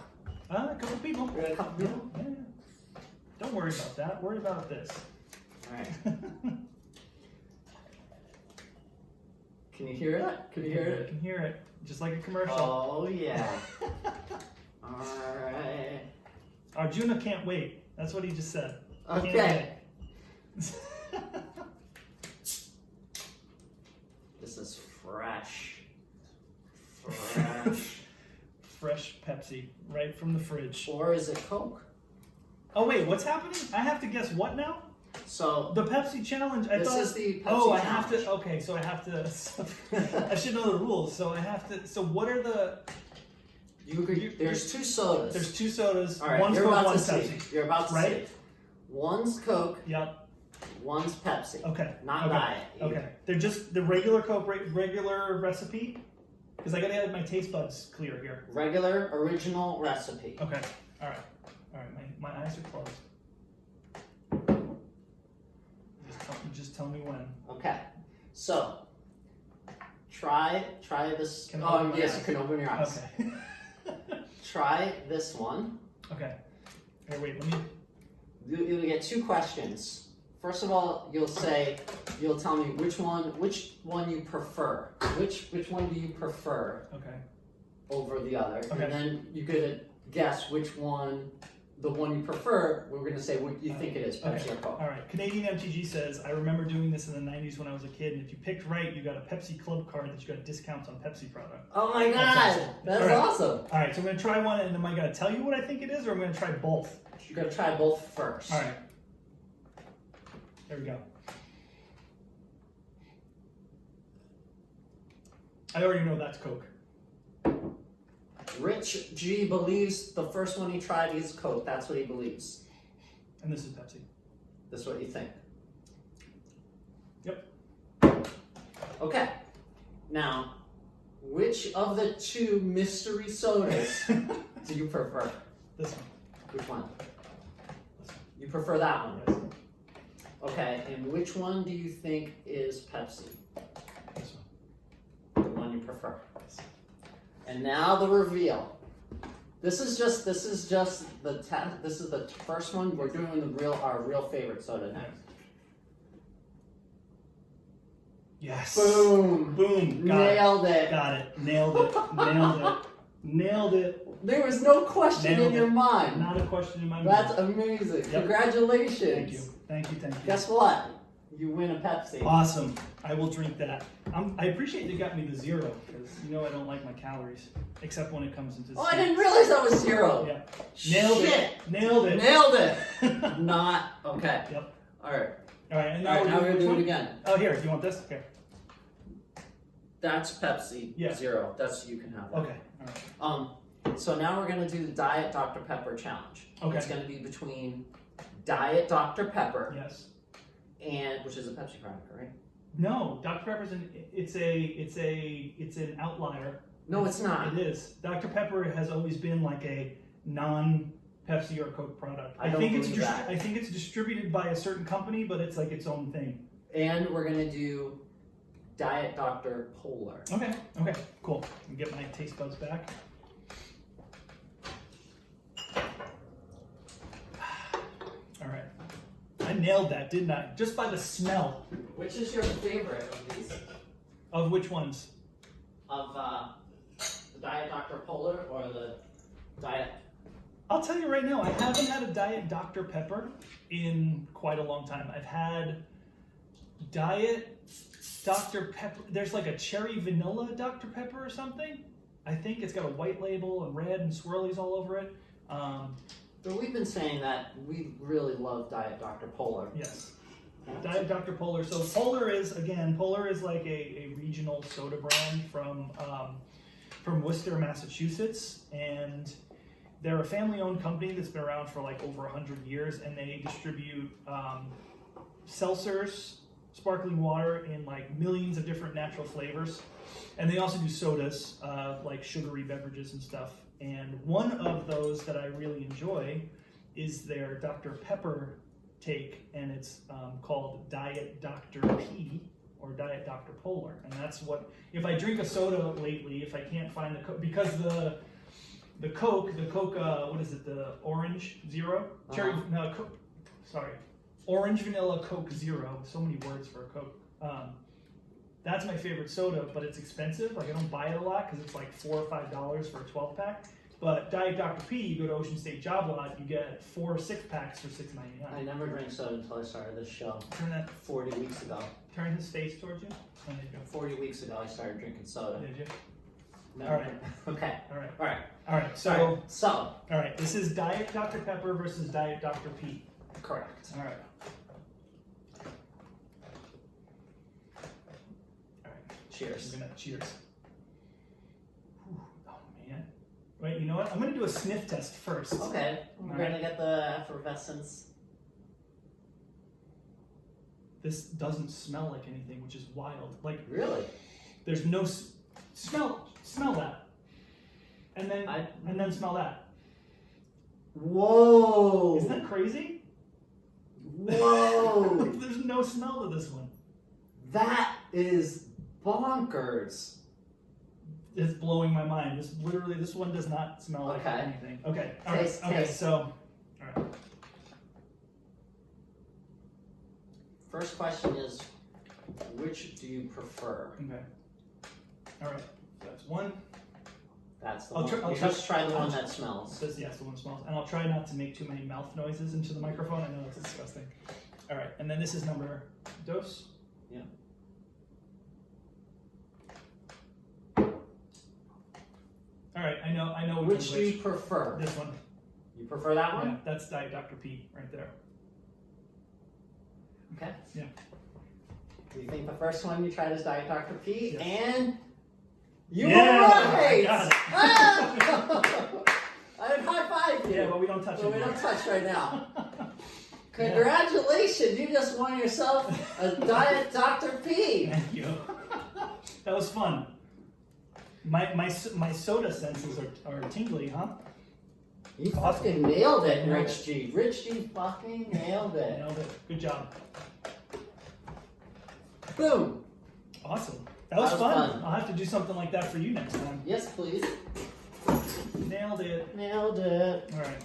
A couple people. We got a couple people? Yeah. Don't worry about that. Worry about this. Alright. Can you hear it? Can you hear I it? can hear it. Just like a commercial. Oh yeah. Alright. Arjuna can't wait. That's what he just said. Can't Okay. wait. This is fresh. Fresh. Fresh Pepsi, right from the fridge. Or is it Coke? Oh wait, what's happening? I have to guess what now? So The Pepsi challenge. I this thought. is the Pepsi Oh, I challenge. have to. Okay, so I have to. I should know the rules. So I have to. So what are the? There's two sodas. There's two sodas. All right, One's you're Coke, about to one's see. Pepsi. You're about to Right? see. One's Coke, Yep. one's Pepsi. Okay. Not okay. diet. Okay. They're just the regular Coke, regular recipe. Because I gotta get my taste buds clear here. Regular, original recipe. Okay. All right. All right. My eyes are closed. Just tell me when. Okay. So try this. Can I open my Yes, eyes? you can open your eyes. Okay. Try this one. Okay. Here, wait. Let me. You'll get two questions. First of all, you'll tell me which one you prefer. Which one do you prefer Okay. over the other? Okay. And then you could guess which one, the one you prefer. We're gonna say what you think it is, Pepsi Okay. or Coke. All right. Canadian MTG says, I remember doing this in the 90s when I was a kid, and if you picked right, you got a Pepsi Club card that you got discounts on Pepsi product. Oh my That's god, awesome. that's All right. awesome. All right. So I'm gonna try one, and am I gonna tell you what I think it is, or am I gonna try both? You're gonna try both first. All right. There we go. I already know that's Coke. Rich G believes the first one he tried is Coke. That's what he believes. And this is Pepsi. That's what you think. Yep. Okay. Now, which of the two mystery sodas do you prefer? This one. Which one? This one. You prefer that one. Yes. Okay, and which one do you think is Pepsi? This one. The one you prefer. Yes. And now the reveal. This is just the this is the first one. We're doing our real favorite soda now. Yes. Boom. Boom. Nailed it. Got it. Nailed it. Nailed it. Nailed it. There was no question Nailed in your it. mind. Not a question in my mind. That's amazing. Yep. Congratulations. Thank you. Thank you. Thank you. Guess what? You win a Pepsi. Awesome. I will drink that. I appreciate they got me the 0 because you know I don't like my calories, except when it comes into. Oh, I didn't realize that was 0. Yeah. Nailed Shit. it. Nailed it. Nailed it. Not okay. Yep. All right. All right. And All right. Now we're which gonna do one? it again. Oh, here. Do you want this? Here. That's Pepsi. Yeah. 0. That's you can have that. Okay. All right. So now we're gonna do the Diet Dr. Pepper challenge. Okay. It's gonna be between Diet Dr. Pepper Yes. and which is a Pepsi product, right? No, Dr. Pepper's it's an outlier. No, it's not. It is. Dr. Pepper has always been like a non-Pepsi or Coke product. I don't think it's believe that. I think it's distributed by a certain company, but it's like its own thing. And we're gonna do Diet Dr. Polar. Okay. Okay. Cool. Let me get my taste buds back. All right. I nailed that, didn't I? Just by the smell. Which is your favorite of these? Of which ones? Of the Diet Dr. Polar or the Diet? I'll tell you right now, I haven't had a Diet Dr. Pepper in quite a long time. I've had Diet Dr. Pepper. There's like a cherry vanilla Dr. Pepper or something. I think it's got a white label and red and swirlies all over it. But we've been saying that we really love Diet Dr. Polar. Yes. Diet Dr. Polar. So Polar is like a regional soda brand from Worcester, Massachusetts, and they're a family-owned company that's been around for like over 100 years, and they distribute seltzers, sparkling water in like millions of different natural flavors, and they also do sodas, like sugary beverages and stuff. And one of those that I really enjoy is their Dr. Pepper take, and it's called Diet Dr. P or Diet Dr. Polar. And that's what, if I drink a soda lately, if I can't find the Coke, because the Coke, what is it, the Orange Zero? Cherry, no, Coke, sorry. Orange Vanilla Coke Zero, so many words for a Coke. That's my favorite soda, but it's expensive. Like I don't buy it a lot because it's like $4 or $5 for a 12 pack. But Diet Dr. P, you go to Ocean State Job Lot, you get 4 6-packs for $6.99. I never drank soda until I started this show. Turn that, 40 weeks ago. turn his face towards you. Oh, there you go. 40 weeks ago I started drinking soda. Did you? No. All right. Okay. All right. All right. All right. So, All right. So. all right. This is Diet Dr. Pepper versus Diet Dr. P. Correct. All right. All right. Cheers. I'm gonna cheers. Whew. Oh man. Wait. You know what? I'm gonna do a sniff test first. Okay. We're All gonna right. get the effervescence. This doesn't smell like anything, which is wild. Like Really? there's no smell that, and then smell that. Whoa! Isn't that crazy? Whoa! There's no smell to this one. That is bonkers. It's blowing my mind. This one does not smell like Okay. anything. Okay. All right. Taste, Okay. taste. So, all right. First question is, which do you prefer? Okay. All right. That's one. That's the I'll one. try- I'll You try- just try the I'll one try- that smells. Says yes, the one smells, and I'll try not to make too many mouth noises into the microphone. I know it's disgusting. All right, and then this is number dos. Yeah. All right, I know Which do you prefer? This one. You prefer that Yeah, one? that's Diet Dr. P right there. Okay. Yeah. Do you think the first one you tried is Diet Dr. P? Yes. And you Yeah, were right! I got it. Ah! I would high five you. Yeah, but we don't touch But it. we don't touch right now. Congratulations, you just won yourself a Diet Dr. P. Thank you. That was fun. My soda senses are tingly, huh? You fucking nailed it, Nailed Rich G. Rich G fucking nailed it. Nailed it. Good job. Boom. Awesome. That was fun. fun. I'll have to do something like that for you next time. Yes, please. Nailed it. Nailed it. All right.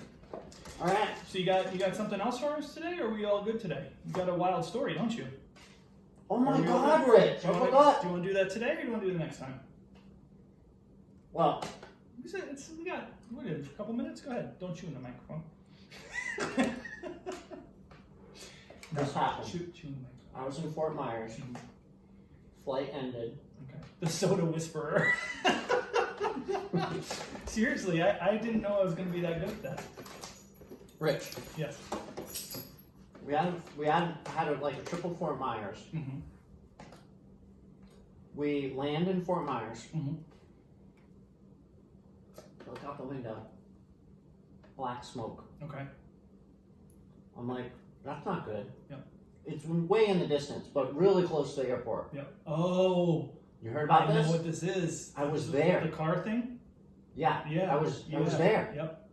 All right. So you got something else for us today, or are we all good today? You got a wild story, don't you? Oh my Are we all God, good? Rich. Do you I wanna- forgot. Do you want to do that today, or do you want to do it next time? Well, We got a couple minutes. Go ahead. Don't chew in the microphone. What's happening? Chew in the microphone. I was in Fort Myers. Mhm. Flight ended. Okay. The soda whisperer. Seriously, I didn't know I was going to be that good at that. Rich. Yes. We had like a triple Fort Myers. Mm-hmm. We land in Fort Myers. Mm-hmm. Look out the window. Black smoke. Okay. I'm like, that's not good. Yep. It's way in the distance, but really close to the airport. Yep. Oh. You heard about I this? know what this is. I was there. The car thing? Yeah. Yeah. I was there. Yep.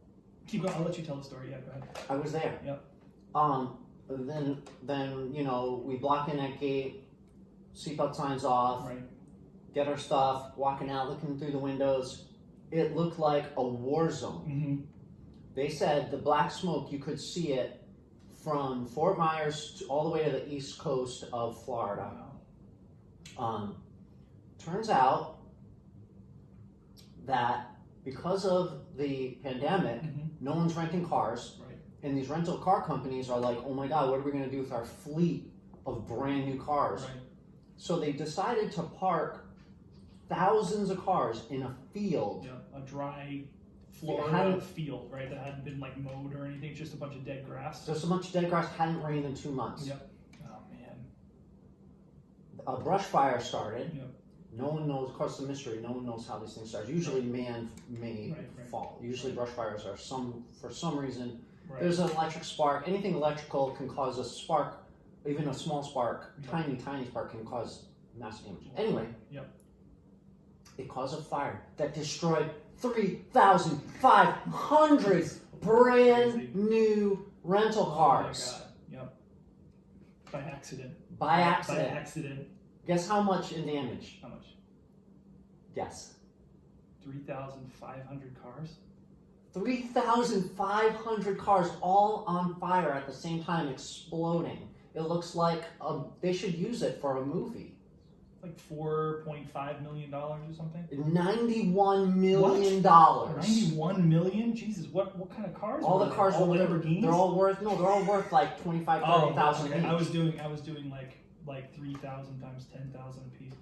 Keep going. I'll let you tell the story. Yeah, go ahead. I was there. Yep. Then you know, we block in that gate, seatbelt signs off, Right. get our stuff, walking out, looking through the windows. It looked like a war zone. Mm-hmm. They said the black smoke, you could see it from Fort Myers all the way to the east coast of Florida. Wow. Turns out that because of the pandemic, Mm-hmm. no one's renting cars, Right. and these rental car companies are like, oh my God, what are we going to do with our fleet of brand new cars? Right. So they decided to park thousands of cars in a field. Yeah. A dry It Florida hadn't- field, right? That hadn't been like mowed or anything. Just a bunch of dead grass. There's so much dead grass, hadn't rained in 2 months. Yep. Oh man. A brush fire started. Yep. No one knows, of course, the mystery. No one knows how these things start. Usually, man-made Right. fault. Usually, brush fires are for some reason. Right. There's an electric spark. Anything electrical can cause a spark, even a small spark, Yep. tiny spark can cause massive damage. Anyway, Yep. it caused a fire that destroyed 3,500 brand Crazy. new rental cars Oh my God. Yep. By accident. by accident. By accident. Guess how much in damage? How much? Guess. 3,500 cars. 3,500 cars all on fire at the same time, exploding. It looks like they should use it for a movie. Like $4.5 million or something. $91 million. 91 million? Jesus, what kind of cars? All were the they? cars all were Lamborghinis. they're all worth like 25, 30,000 okay. each. I was doing like 3,000 times 10,000 a piece.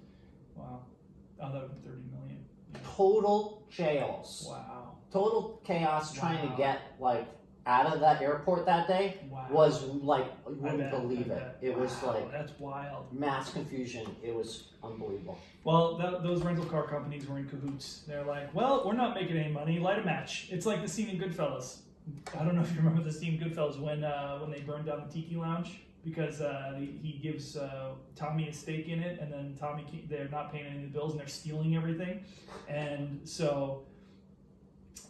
Wow. Oh, that would be 30 million. Yeah. Total chaos. Wow. Total chaos trying Wow. to get like out of that airport that day Wow. was like, you I wouldn't bet, believe I it. bet. It was Wow, like that's wild. mass confusion. It was unbelievable. Well, those rental car companies were in cahoots. They're like, well, we're not making any money. Light a match. It's like the scene in Goodfellas. I don't know if you remember the scene in Goodfellas when they burned down the Tiki Lounge because he gives Tommy a stake in it, and then they're not paying any of the bills and they're stealing everything, and so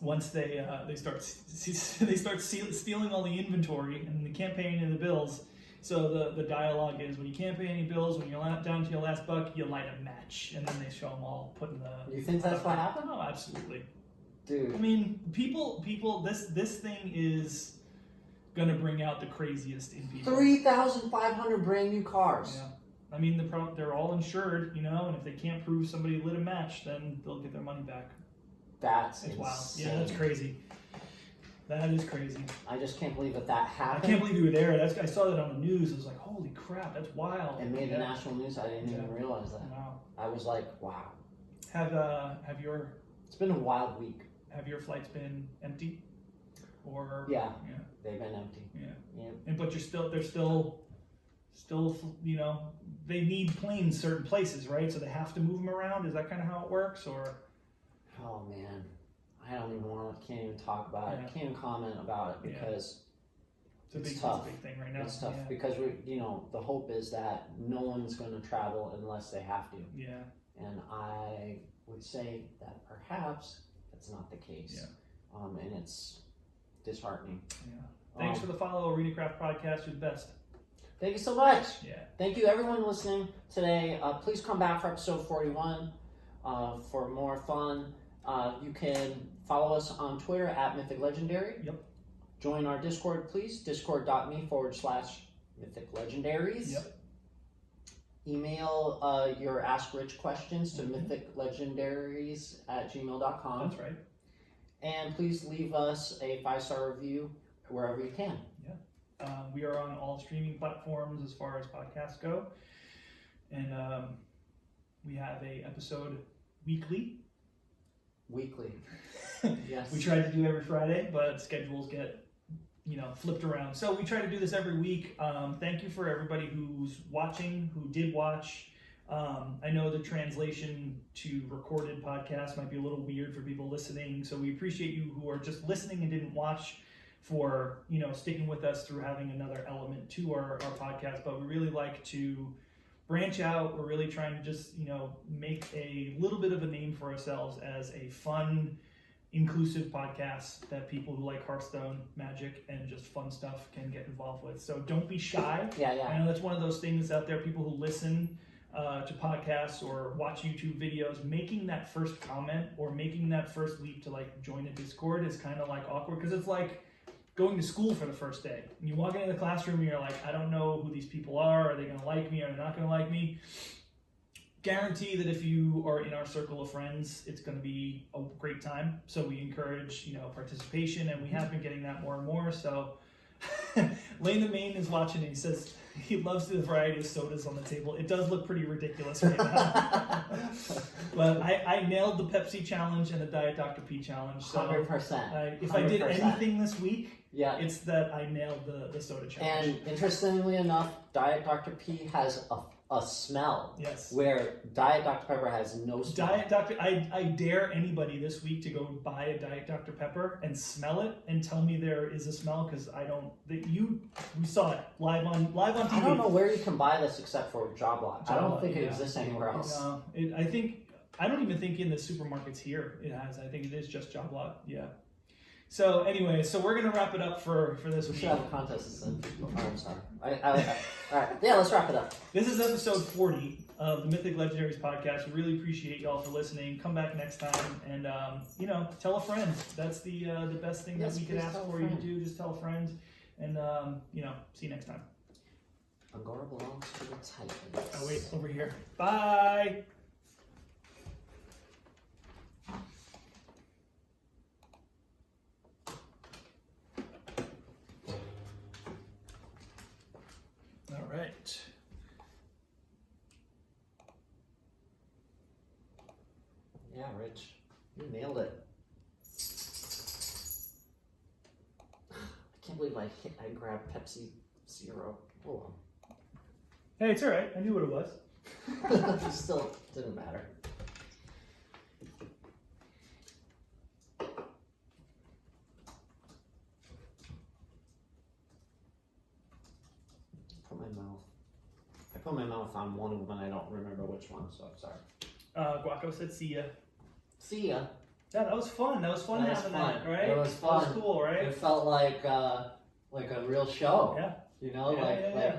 once they start stealing all the inventory and they can't pay any of the bills. So the dialogue is, when you can't pay any bills, when you're down to your last buck, you light a match, and then they show them all putting the. You think that's what happened? Oh, absolutely. Dude. I mean, people. This thing is gonna bring out the craziest in people. 3,500 brand new cars. Yeah. I mean, they're all insured, you know, and if they can't prove somebody lit a match, then they'll get their money back. That's It's insane. wild. Yeah, that's crazy. That is crazy. I just can't believe that happened. I can't believe you were there. I saw that on the news. I was like, holy crap, that's wild. It made the Yeah. national news. I didn't even realize that. Wow. I was like, wow. Have your It's been a wild week. flights been empty? Or Yeah. yeah. They've been empty. Yeah. Yeah. And but they're still, you know, they need planes certain places, right? So they have to move them around. Is that kind of how it works, or? Oh man, I don't even can't even talk about it. I can't even comment about it because It's tough. a big thing right now. It's tough Yeah. because the hope is that no one's going to travel unless they have to. Yeah. And I would say that perhaps that's not the case. Yeah. And it's disheartening. Yeah. Thanks for the follow, Arena Craft Podcast. You're the best. Thank you so much. Yeah. Thank you, everyone listening today. Please come back for episode 41 for more fun. You can follow us on Twitter at Mythic Legendary. Yep. Join our Discord, please. Discord.me/Mythic Legendaries. Yep. Email your Ask Rich questions to Mhm. mythiclegendaries@gmail.com. That's right. And please leave us a 5-star review wherever you can. Yeah. We are on all streaming platforms as far as podcasts go. And we have a episode weekly. Yes. We try to do every Friday, but schedules get, flipped around. So we try to do this every week. Thank you for everybody who's watching, who did watch. I know the translation to recorded podcasts might be a little weird for people listening. So we appreciate you who are just listening and didn't watch for, sticking with us through having another element to our podcast. But we really like to branch out. We're really trying to just, make a little bit of a name for ourselves as a fun, inclusive podcast that people who like Hearthstone, Magic, and just fun stuff can get involved with. So don't be shy. Yeah. I know that's one of those things out there, people who listen to podcasts or watch YouTube videos, making that first comment or making that first leap to like join a Discord is kind of like awkward, because it's like going to school for the first day. And you walk into the classroom and you're like, I don't know who these people are. Are they going to like me? Are they not going to like me? Guarantee that if you are in our circle of friends, it's going to be a great time. So we encourage, participation, and we have been getting that more and more. So Lane the Main is watching and he says he loves the variety of sodas on the table. It does look pretty ridiculous right now. But I nailed the Pepsi challenge and the Diet Dr. P challenge. So 100%. If I did anything this week, yeah, it's that I nailed the soda challenge. And interestingly enough, Diet Dr. P has a smell. Yes. Where Diet Dr. Pepper has no smell. I dare anybody this week to go buy a Diet Dr. Pepper and smell it and tell me there is a smell, because I don't. We saw it live on TV. I don't know where you can buy this except for Job Lot. I don't think it yeah. exists anywhere else. No, I don't even think in the supermarkets here it has. I think it is just Job Lot. Yeah. So anyway, we're gonna wrap it up for this We week. should have a contest. Oh, I'm sorry. All right. Yeah, let's wrap it up. This is episode 40 of the Mythic Legendaries podcast. We really appreciate y'all for listening. Come back next time and, tell a friend. That's the best thing that we could ask for you to do. Just tell a friend and, see you next time. Angora belongs to the Titans. Oh, wait, over here. Bye. All right. Yeah, Rich. You nailed it. I can't believe I grabbed Pepsi Zero. Oh well. Hey, it's all right. I knew what it was. It still didn't matter. I put my mouth on one of them and I don't remember which one, so I'm sorry. Guaco said see ya. See ya. Yeah, that was fun. That was fun having that, right? It was fun. That was cool, right? It felt like a real show. Yeah. You know,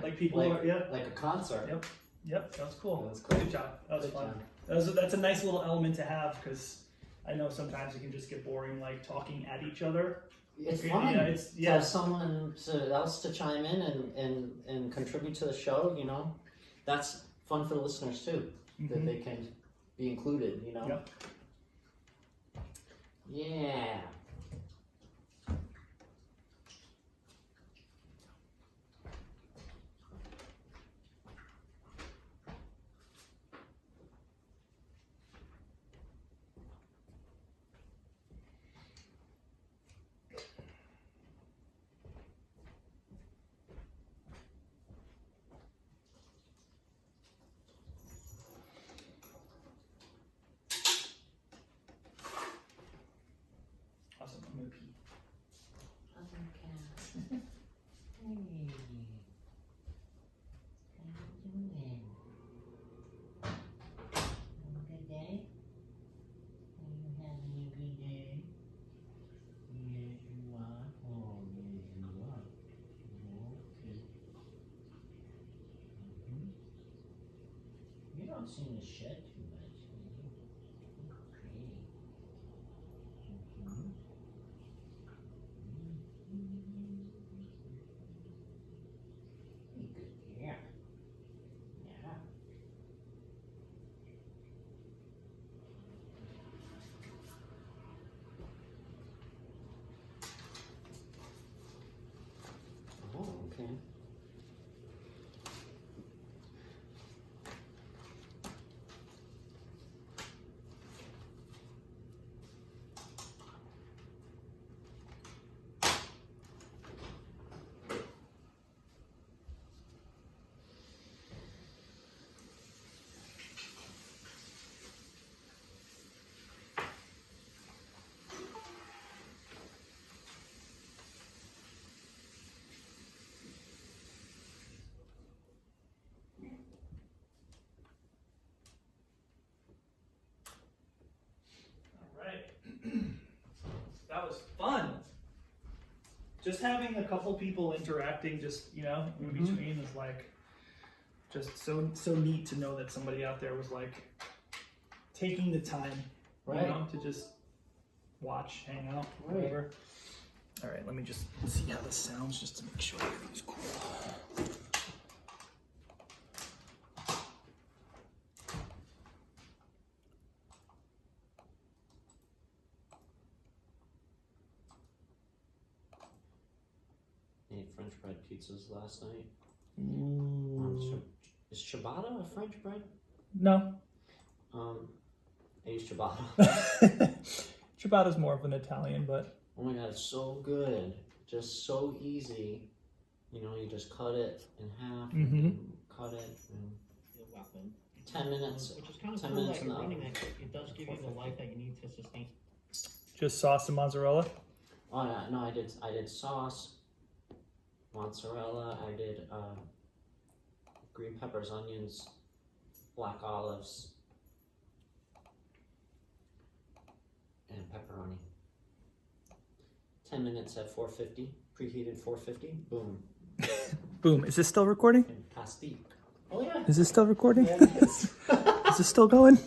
like people like a concert. Yep, that was cool. That was cool. Good job. That was Good fun. job. That's a nice little element to have, because I know sometimes it can just get boring, like talking at each other. It's fun to have someone else to chime in and contribute to the show. That's fun for the listeners too, that they can be included. Yep. Yeah. Awesome. I'm gonna pee. Hey. How you doing? Having a good day? Are you having a good day? Yes, you are. Oh, yes, you are. Okay. You don't seem to shed too much, do you? Okay. Yeah. Yeah. Oh, okay. just having a couple people interacting, just in between, is like just so neat to know that somebody out there was like taking the time, to just watch, hang out, whatever. All right, let me just see how this sounds, just to make sure everything's cool. Ate French bread pizzas last night. Ooh. Is ciabatta a French bread? No. I use ciabatta. Ciabatta's more of an Italian, but Oh my god, it's so good. Just so easy. You just cut it in half and cut it. And You're welcome. 10 minutes. Which is kind of 10 cool minutes that in you're the running oven. that. It does give you the life that you need to sustain. just sauce and mozzarella. Oh yeah, no, I did sauce, mozzarella. I did green peppers, onions, black olives, and pepperoni. 10 minutes at 450, preheated 450. Boom. Boom. Is this still recording? And pastique. Oh yeah. Is this still recording? Yeah, it is. Is this still going?